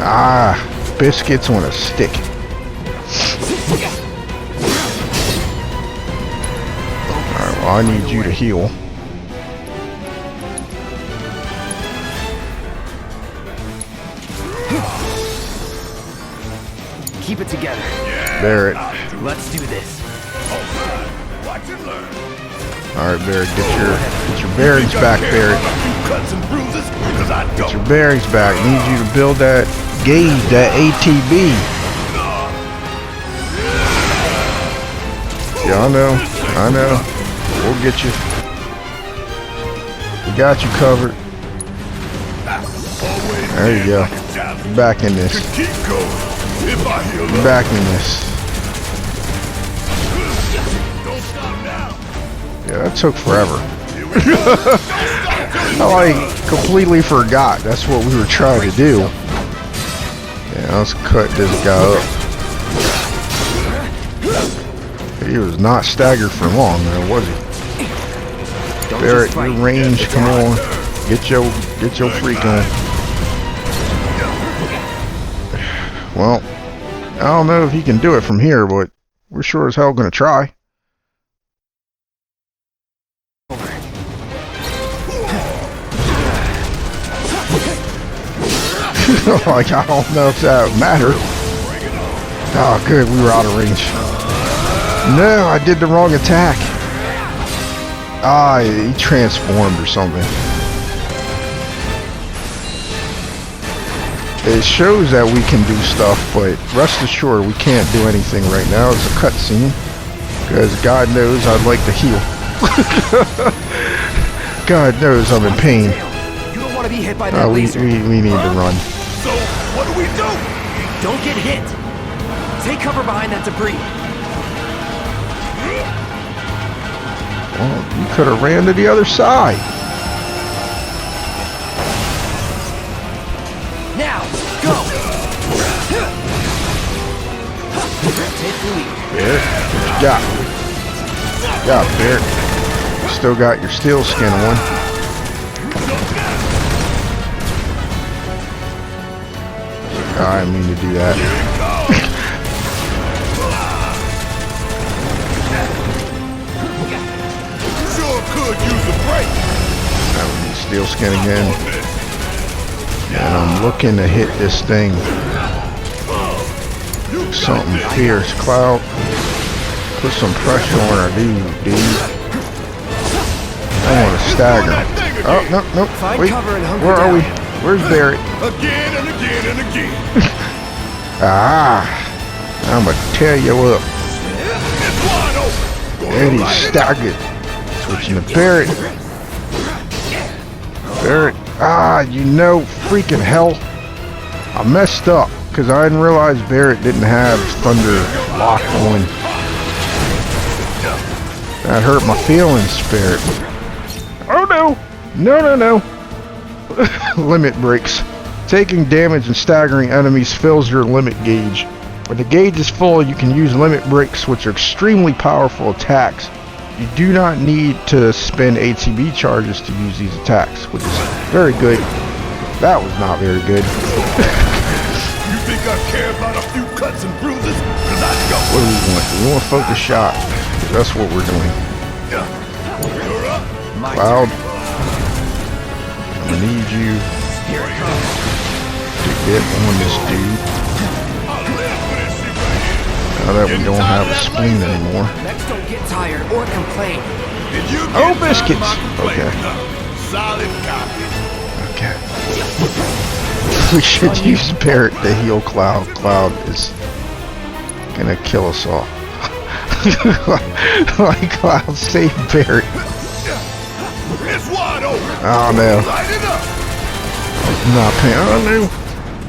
Ah, biscuits on a stick. Alright, well, I need you to heal. Keep it together. Barrett. Let's do this. watch and learn. Alright, Barrett, get your bearings back, Barrett. Cuts and bruises, 'cause I Get don't. your bearings back. Need you to build that gauge, that ATB. Yeah, I know. We'll get you. We got you covered. There you go. You're back in this. Keep going. If I heal You're up, back in this. don't stop now. Yeah, that took forever. I like completely forgot that's what we were trying to do. Yeah, let's cut this guy up. He was not staggered for long, though, was he? Barrett, your range, come on. Get your freak on. Well, I don't know if he can do it from here, but we're sure as hell gonna try. Like, I don't know if that would matter. Oh, good, we were out of range. No, I did the wrong attack. Ah, he transformed or something. It shows that we can do stuff, but rest assured we can't do anything right now. It's a cutscene, because God knows I'd like to heal. God knows I'm in pain. You don't want to be hit by that laser. We need to run. So, what do we do? Don't get hit. Take cover behind that debris. Well, you could have ran to the other side. Now, go. Take the lead. Barrett, what you got? Yeah, Barrett. Still got your steel skin on. I didn't mean to do that. Sure could use a break. That would be steel skin again. And I'm looking to hit this thing. Something fierce. Cloud. Put some pressure on our dude. I want to stagger. Oh, no. Wait. Where are we? Where's Barrett? Again and again and again. Ah. I'm going to tear you up. It's wide open. And he's staggered. Switching to Barrett. Barrett. Ah, you know, freaking hell. I messed up because I didn't realize Barrett didn't have Thunder locked on. That hurt my feelings, Barrett. Oh no! No. Limit breaks. Taking damage and staggering enemies fills your limit gauge. When the gauge is full, you can use limit breaks, which are extremely powerful attacks. You do not need to spend ATB charges to use these attacks, which is very good. That was not very good. You think I care about a few cuts and bruises? Cause I don't. What do we want? We want a focus shot. That's what we're doing. You're up. Cloud, I need you to get on this dude. Now that we don't have a spleen anymore. Next, don't get tired or complain. Did you Oh, get biscuits. my plan? Okay. Solid copy. Okay. We should use Barrett to heal Cloud. Cloud is gonna kill us all. Like Cloud, save Barrett. It's wide open. Oh no. Light it up. Not paying. Oh no.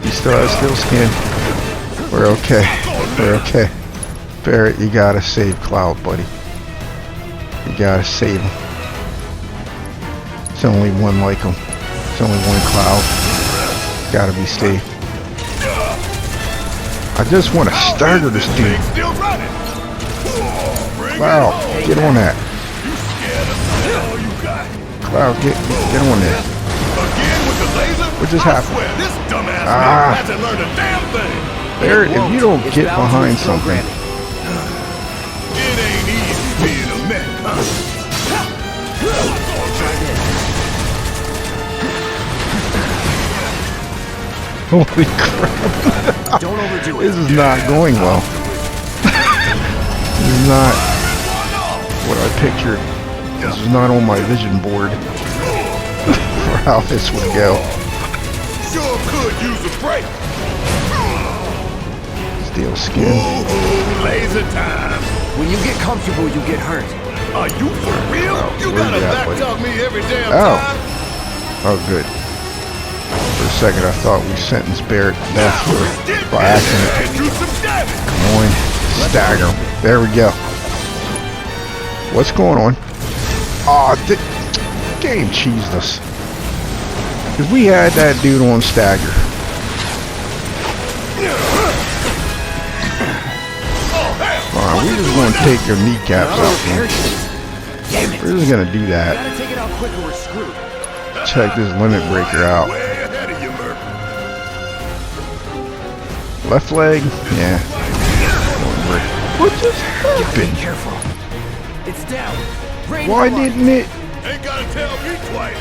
He still has steel skin. We're okay. We're okay. Barrett, you gotta save Cloud, buddy. You gotta save him. It's only one like him. It's only one Cloud. Gotta be saved. I just want to stagger this dude. Still running. Cloud, get on that. You scared of the hell you got? Cloud, get on that. Again with the laser? What just I happened? swear, this dumbass Ah. man hasn't learned a damn thing. Barrett, if you don't get behind something. It ain't easy being a mech, huh? Holy crap. Don't overdo it. This is not going well. This is not what I pictured. This is not on my vision board for how this would go. Sure could use a break. Steel skin. Ooh, laser time. When you get comfortable, you get hurt. Are you for real? You where gotta you at, buddy? backtalk me every damn Oh. time. Oh, good. For a second, I thought we sentenced Barrett to death by accident. And do some damage. Come on. Stagger him. There we go. What's going on? Aw, game cheesed us. Because we had that dude on stagger. we're just gonna take their kneecaps out, man. We're just gonna do that. Gotta take it out quick or we're screwed. Check this limit breaker out. Way ahead of you, Murph. Left leg? Yeah. What just happened? Careful. It's down. Rain Why block. didn't it? Ain't gotta tell me twice.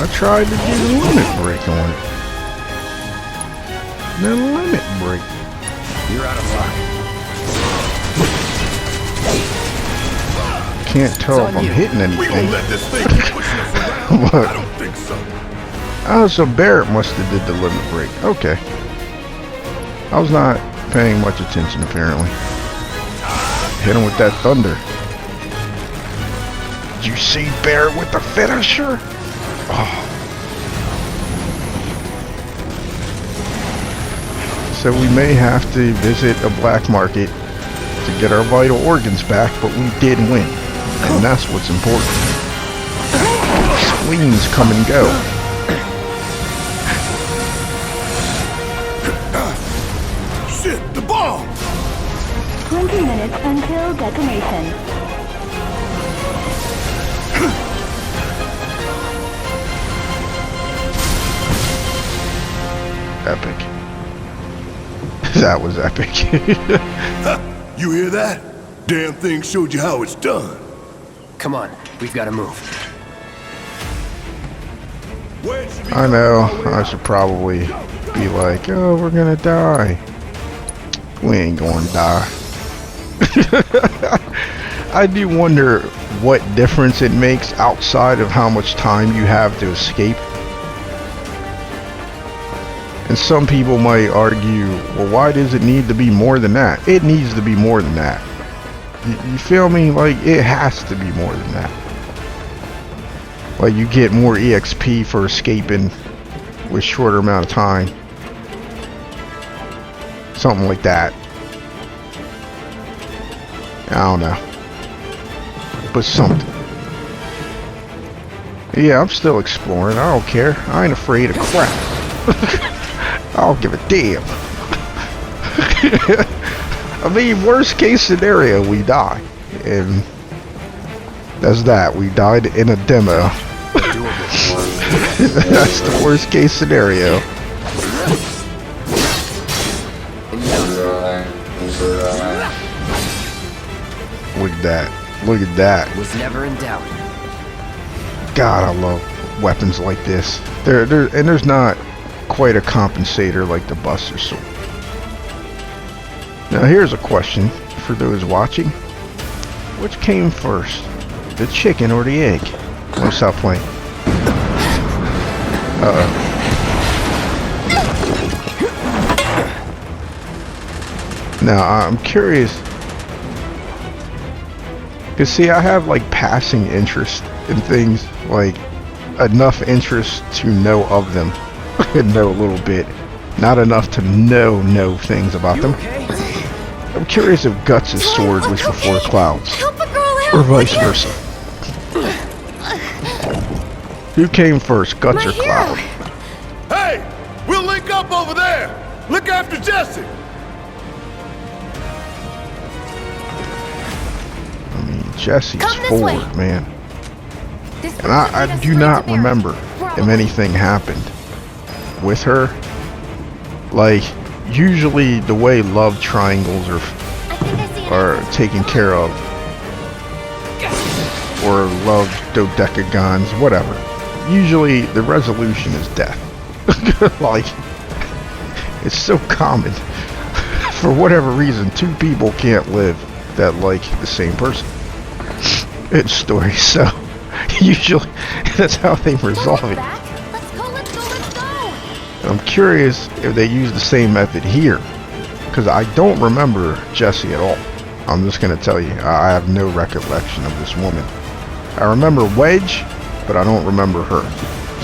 I tried to do the limit break on it. The limit break. You're out of luck. Can't tell if I'm hitting We gonna anything. let this thing keep pushing us around? What? I don't think so. Oh, so Barrett must have did the limit break. Okay. I was not paying much attention, apparently. Hit him with that thunder. Did you see Barrett with the finisher? Oh. So we may have to visit a black market to get our vital organs back, but we did win. And that's what's important. Spleens come and go. Shit, the bomb! 20 minutes until detonation. Epic. That was epic. You hear that? Damn thing showed you how it's done. Come on, we've got to move. Where should we I go? know, I should probably be like, oh, we're gonna die. We ain't gonna die. I do wonder what difference it makes outside of how much time you have to escape. And some people might argue, well, why does it need to be more than that? It needs to be more than that. You feel me? Like, it has to be more than that. Like, you get more EXP for escaping with shorter amount of time. Something like that. I don't know. But something. Yeah, I'm still exploring. I don't care. I ain't afraid of crap. I don't give a damn. I mean, worst case scenario, we die. And that's that. We died in a demo. That's the worst case scenario. Look at that. Look at that. Was never in doubt. God, I love weapons like this. And there's not quite a compensator like the Buster Sword. Now here's a question for those watching. Which came first? The chicken or the egg? I'll stop playing. Uh-oh. Now, I'm curious. Because, see, I have, like, passing interest in things. Like, enough interest to know of them. Know a little bit. Not enough to know things about them. Okay? I'm curious if Guts' sword was before Cloud's. Help a girl out! Or vice versa. Who came first, Guts or My hero. Cloud? Hey! We'll link up over there! Look after Jesse! I mean, Jesse's Come this forward, way. man. This And route should I lead us do straight not to Barrett. remember if anything happened with her. Like, usually the way love triangles I think I see an are entrance. taken care of, or love dodecagons, whatever. Usually the resolution is death. Like, it's so common. For whatever reason, two people can't live that like the same person. It's story, so usually that's how they resolve it. Back? Let's go, let's go, let's go! I'm curious if they use the same method here, because I don't remember Jessie at all. I'm just going to tell you, I have no recollection of this woman. I remember Wedge, but I don't remember her.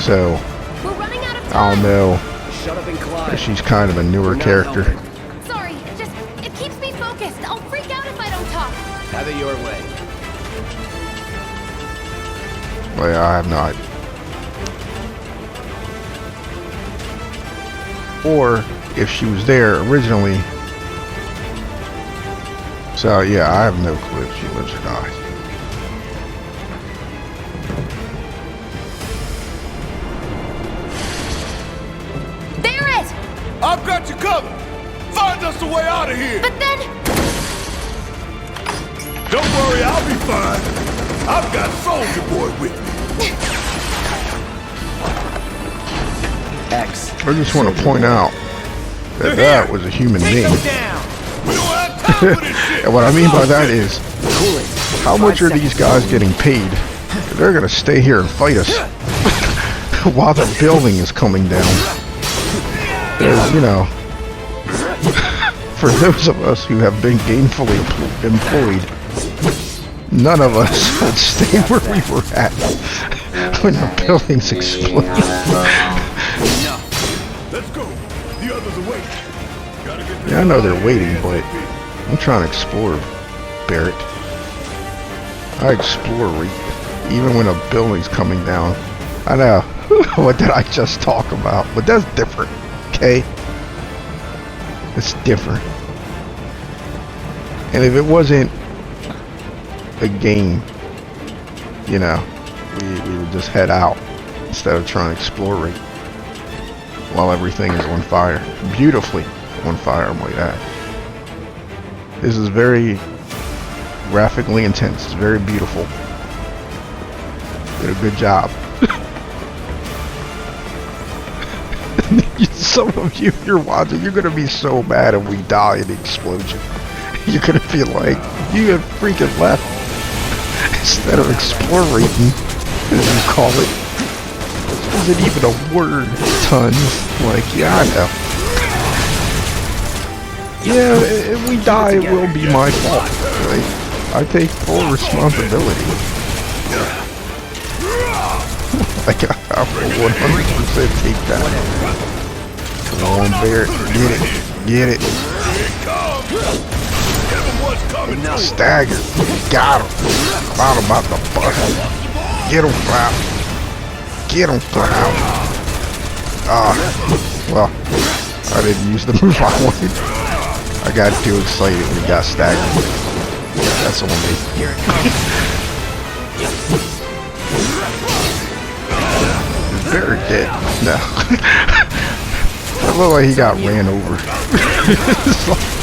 So, We're running out of I time! don't know Shut up and if climb. she's kind of a newer We're not character. helping. Sorry, it keeps me focused. I'll freak out if I don't talk. Have it your way. Well, I have not. or if she was there originally. So yeah, I have no clue if she lives or dies. I've got you covered! Find us a way out of here! But then... Don't worry, I'll be fine. I've got Soldier Boy with me. X. I just want to point out that that was a human being. We don't have time for this shit! And what I mean by that is, how much are these guys getting paid? They're gonna stay here and fight us while the building is coming down. There's, you know, for those of us who have been gainfully employed, none of us would stay where we were at when the buildings exploded. Let's go. The others are waiting. Yeah, I know they're waiting, but I'm trying to explore, Barrett. I explore even when a building's coming down. I know. What did I just talk about? But that's different. Okay? It's different. And if it wasn't a game, you know, we would just head out instead of trying to explore while everything is on fire. Beautifully on fire, like that. This is very graphically intense. It's very beautiful. Did a good job. Some of you, if you're watching, you're gonna be so mad if we die in the explosion. You're gonna feel like you have freaking left instead of exploring, as you call it. Isn't even a word, tons. Like, yeah, I know. Yeah, if we die, it will be my fault. Right? I take full responsibility. Like, I will 100% take that. Come on, Barrett. Get it. Get it. Stagger. Got him. Thought about the bust. Get him, Cloud. Get him, Cloud. Well, I didn't use the move I wanted. I got too excited when he got staggered. That's on me. Is Barrett dead? No. It looked like he got ran over.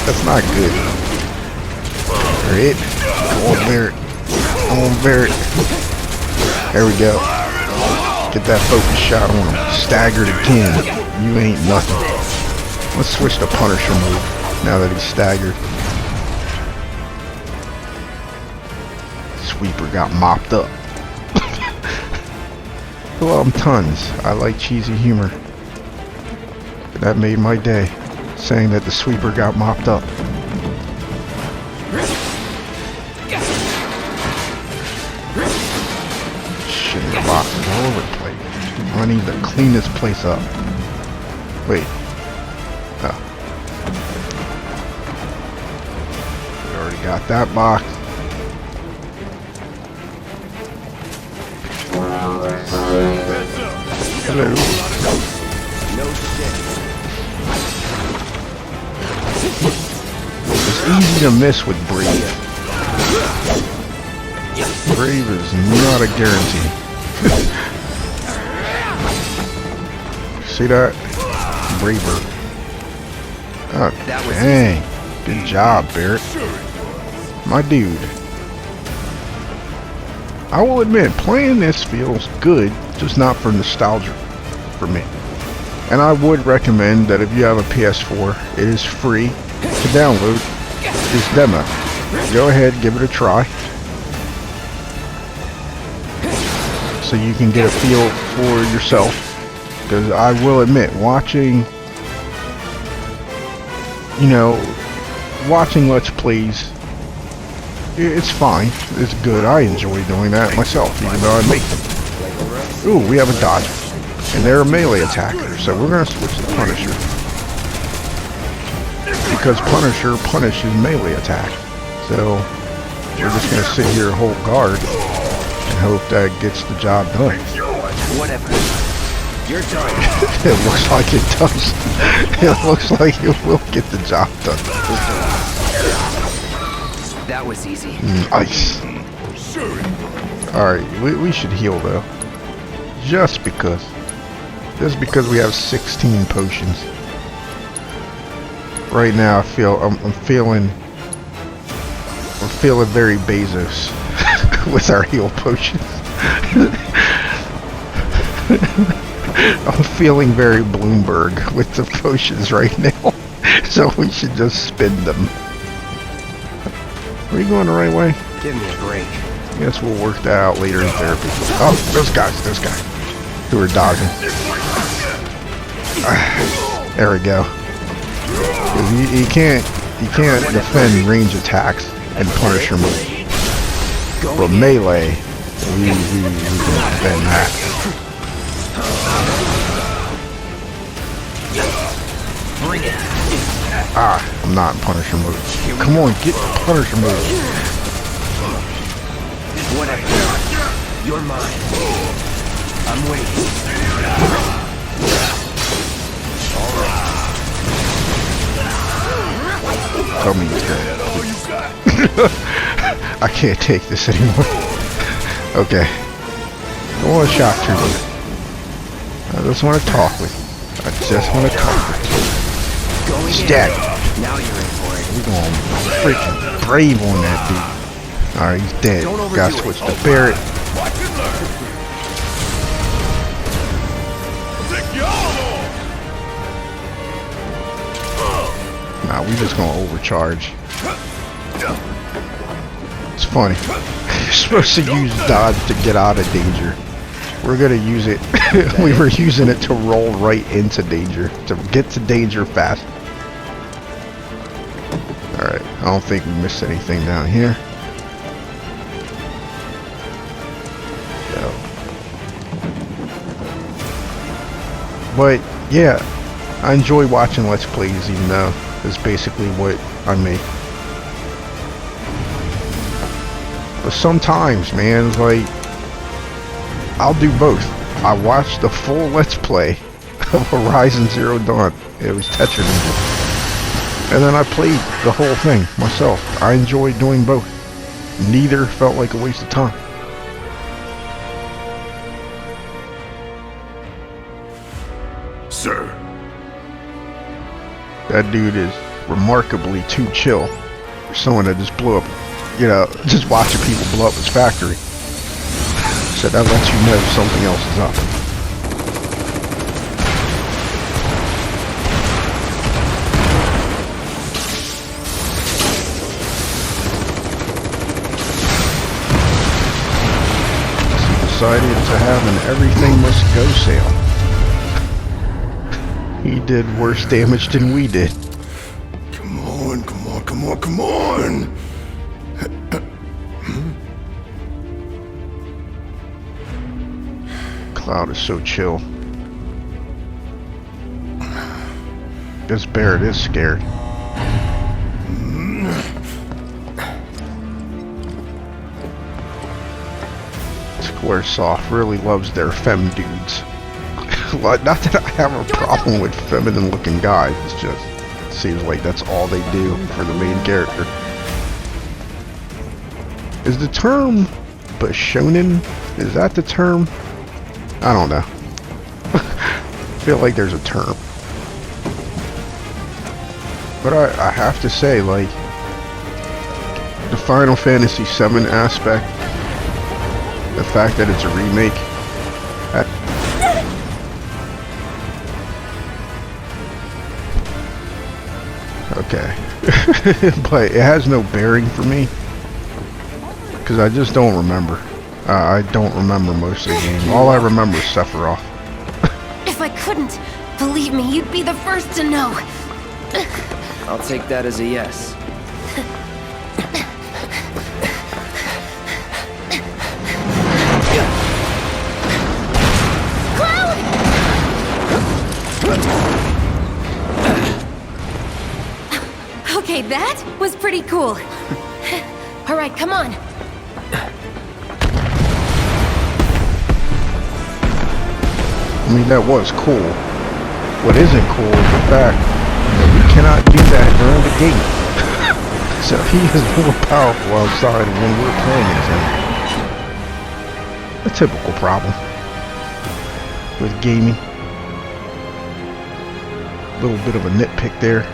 That's not good. Barrett. Come on, Barrett. Come on, Barrett. There we go. Get that focus shot on him. Staggered again. You ain't nothing. Let's switch to Punisher move now that he's staggered. Sweeper got mopped up. Well, I'm tons. I like cheesy humor. That made my day, saying that the sweeper got mopped up. Shit, the boxes all over the place. I need to clean this place up. Wait. Oh. We already got that box. Hello. It's easy to miss with Brave. Brave is not a guarantee. See that? Braver. Oh, dang. Good job, Barrett. My dude. I will admit, playing this feels good, just not for nostalgia for me. And I would recommend that if you have a PS4, it is free to download this demo. Go ahead, give it a try. So you can get a feel for yourself. Because I will admit, watching Let's Plays, it's fine. It's good. I enjoy doing that myself, even though I make them. Ooh, we have a dodger. And they're a melee attacker, so we're going to switch to Punisher. Because Punisher punishes melee attack. So, we're just going to sit here and hold guard and hope that gets the job done. Whatever. You're done. It looks like it does. It looks like it will get the job done. That was easy. Nice. Alright, we should heal though. Just because. Just because we have 16 potions. Right now I'm feeling very Bezos with our heal potions. I'm feeling very Bloomberg with the potions right now. So we should just spend them. Are we going the right way? Give me a break. Guess we'll work that out later in therapy. Oh, those guys who are dodging. There we go. You can't defend range attacks and Punisher move. But melee, we can defend that. I'm not in Punisher mode. Come on, get Punisher mode. Whatever. You're mine. I'm waiting. Tell me it's good. I can't take this anymore. Okay. Go on, shock trooper. I just want to talk with you. I just want to talk with you. He's dead. Now you're in for it. We're going freaking brave on that dude. Alright, he's dead. Gotta switch to Barrett. Nah, we just gonna overcharge. It's funny. You're supposed to use dodge to get out of danger. We're gonna use it. We were using it to roll right into danger, to get to danger fast. Alright, I don't think we missed anything down here. So. But yeah, I enjoy watching Let's Plays, even though it's basically what I make. But sometimes, man, it's like, I'll do both. I watched the full Let's Play of Horizon Zero Dawn. It was Tetra Ninja. And then I played the whole thing myself. I enjoyed doing both. Neither felt like a waste of time. Sir. That dude is remarkably too chill for someone that just blew up, you know, just watching people blow up his factory. So that lets you know something else is up. He decided to have an everything must go sale. He did worse damage than we did. Come on, come on, come on, come on! Cloud is so chill. This Barrett is scared. Squaresoft really loves their femme dudes. Not that I have a problem with feminine looking guys, it's just, it seems like that's all they do for the main character. Is the term Bishonen, is that the term? I don't know. I feel like there's a term. But I have to say, like, the Final Fantasy VII aspect, the fact that it's a remake, okay. But it has no bearing for me, because I just don't remember. I don't remember most of the game. All I remember is Sephiroth. If I couldn't, believe me, you'd be the first to know. I'll take that as a yes. Okay, that was pretty cool. All right, come on. mean, that was cool. What isn't cool is the fact that we cannot do that during the game. So he is more powerful outside when we're playing as him. A typical problem with gaming. A little bit of a nitpick there.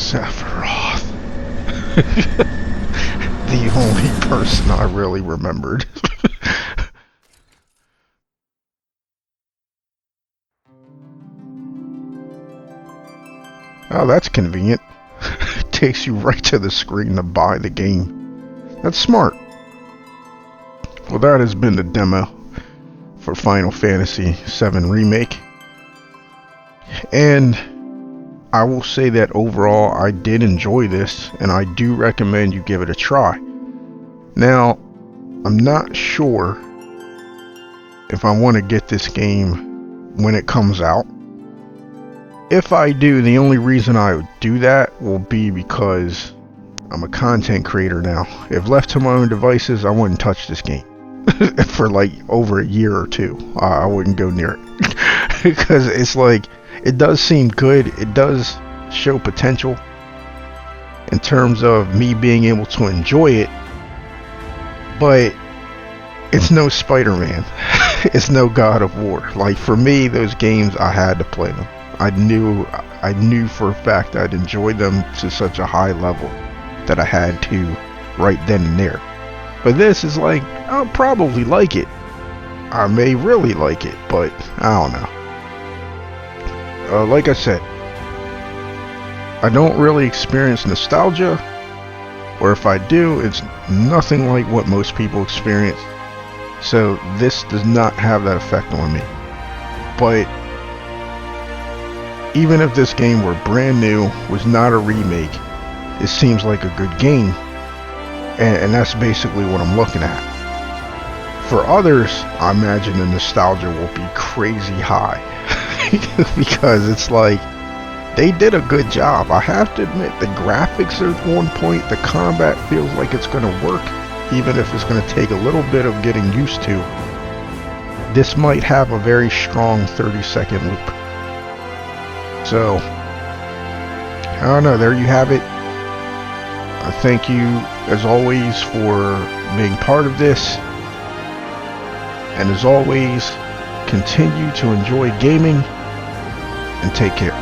Sephiroth. The only person I really remembered. Oh, that's convenient. Takes you right to the screen to buy the game. That's smart. Well, that has been the demo for Final Fantasy VII Remake. And I will say that overall I did enjoy this, and I do recommend you give it a try. Now, I'm not sure if I want to get this game when it comes out. If I do, the only reason I would do that will be because I'm a content creator now. If left to my own devices, I wouldn't touch this game. For like over a year or two. I wouldn't go near it. Because it's like, it does seem good. It does show potential in terms of me being able to enjoy it. But it's no Spider-Man. It's no God of War. Like, for me, those games, I had to play them. I knew for a fact I'd enjoy them to such a high level that I had to right then and there. But this is like, I'll probably like it. I may really like it, but I don't know. Like I said, I don't really experience nostalgia, or if I do, it's nothing like what most people experience. So this does not have that effect on me. But even if this game were brand new, was not a remake, it seems like a good game. And that's basically what I'm looking at. For others, I imagine the nostalgia will be crazy high. Because it's like, they did a good job. I have to admit, the graphics are on point. The combat feels like it's going to work, even if it's going to take a little bit of getting used to. This might have a very strong 30-second loop. So, I don't know, there you have it. I thank you, as always, for being part of this. And as always, continue to enjoy gaming and take care.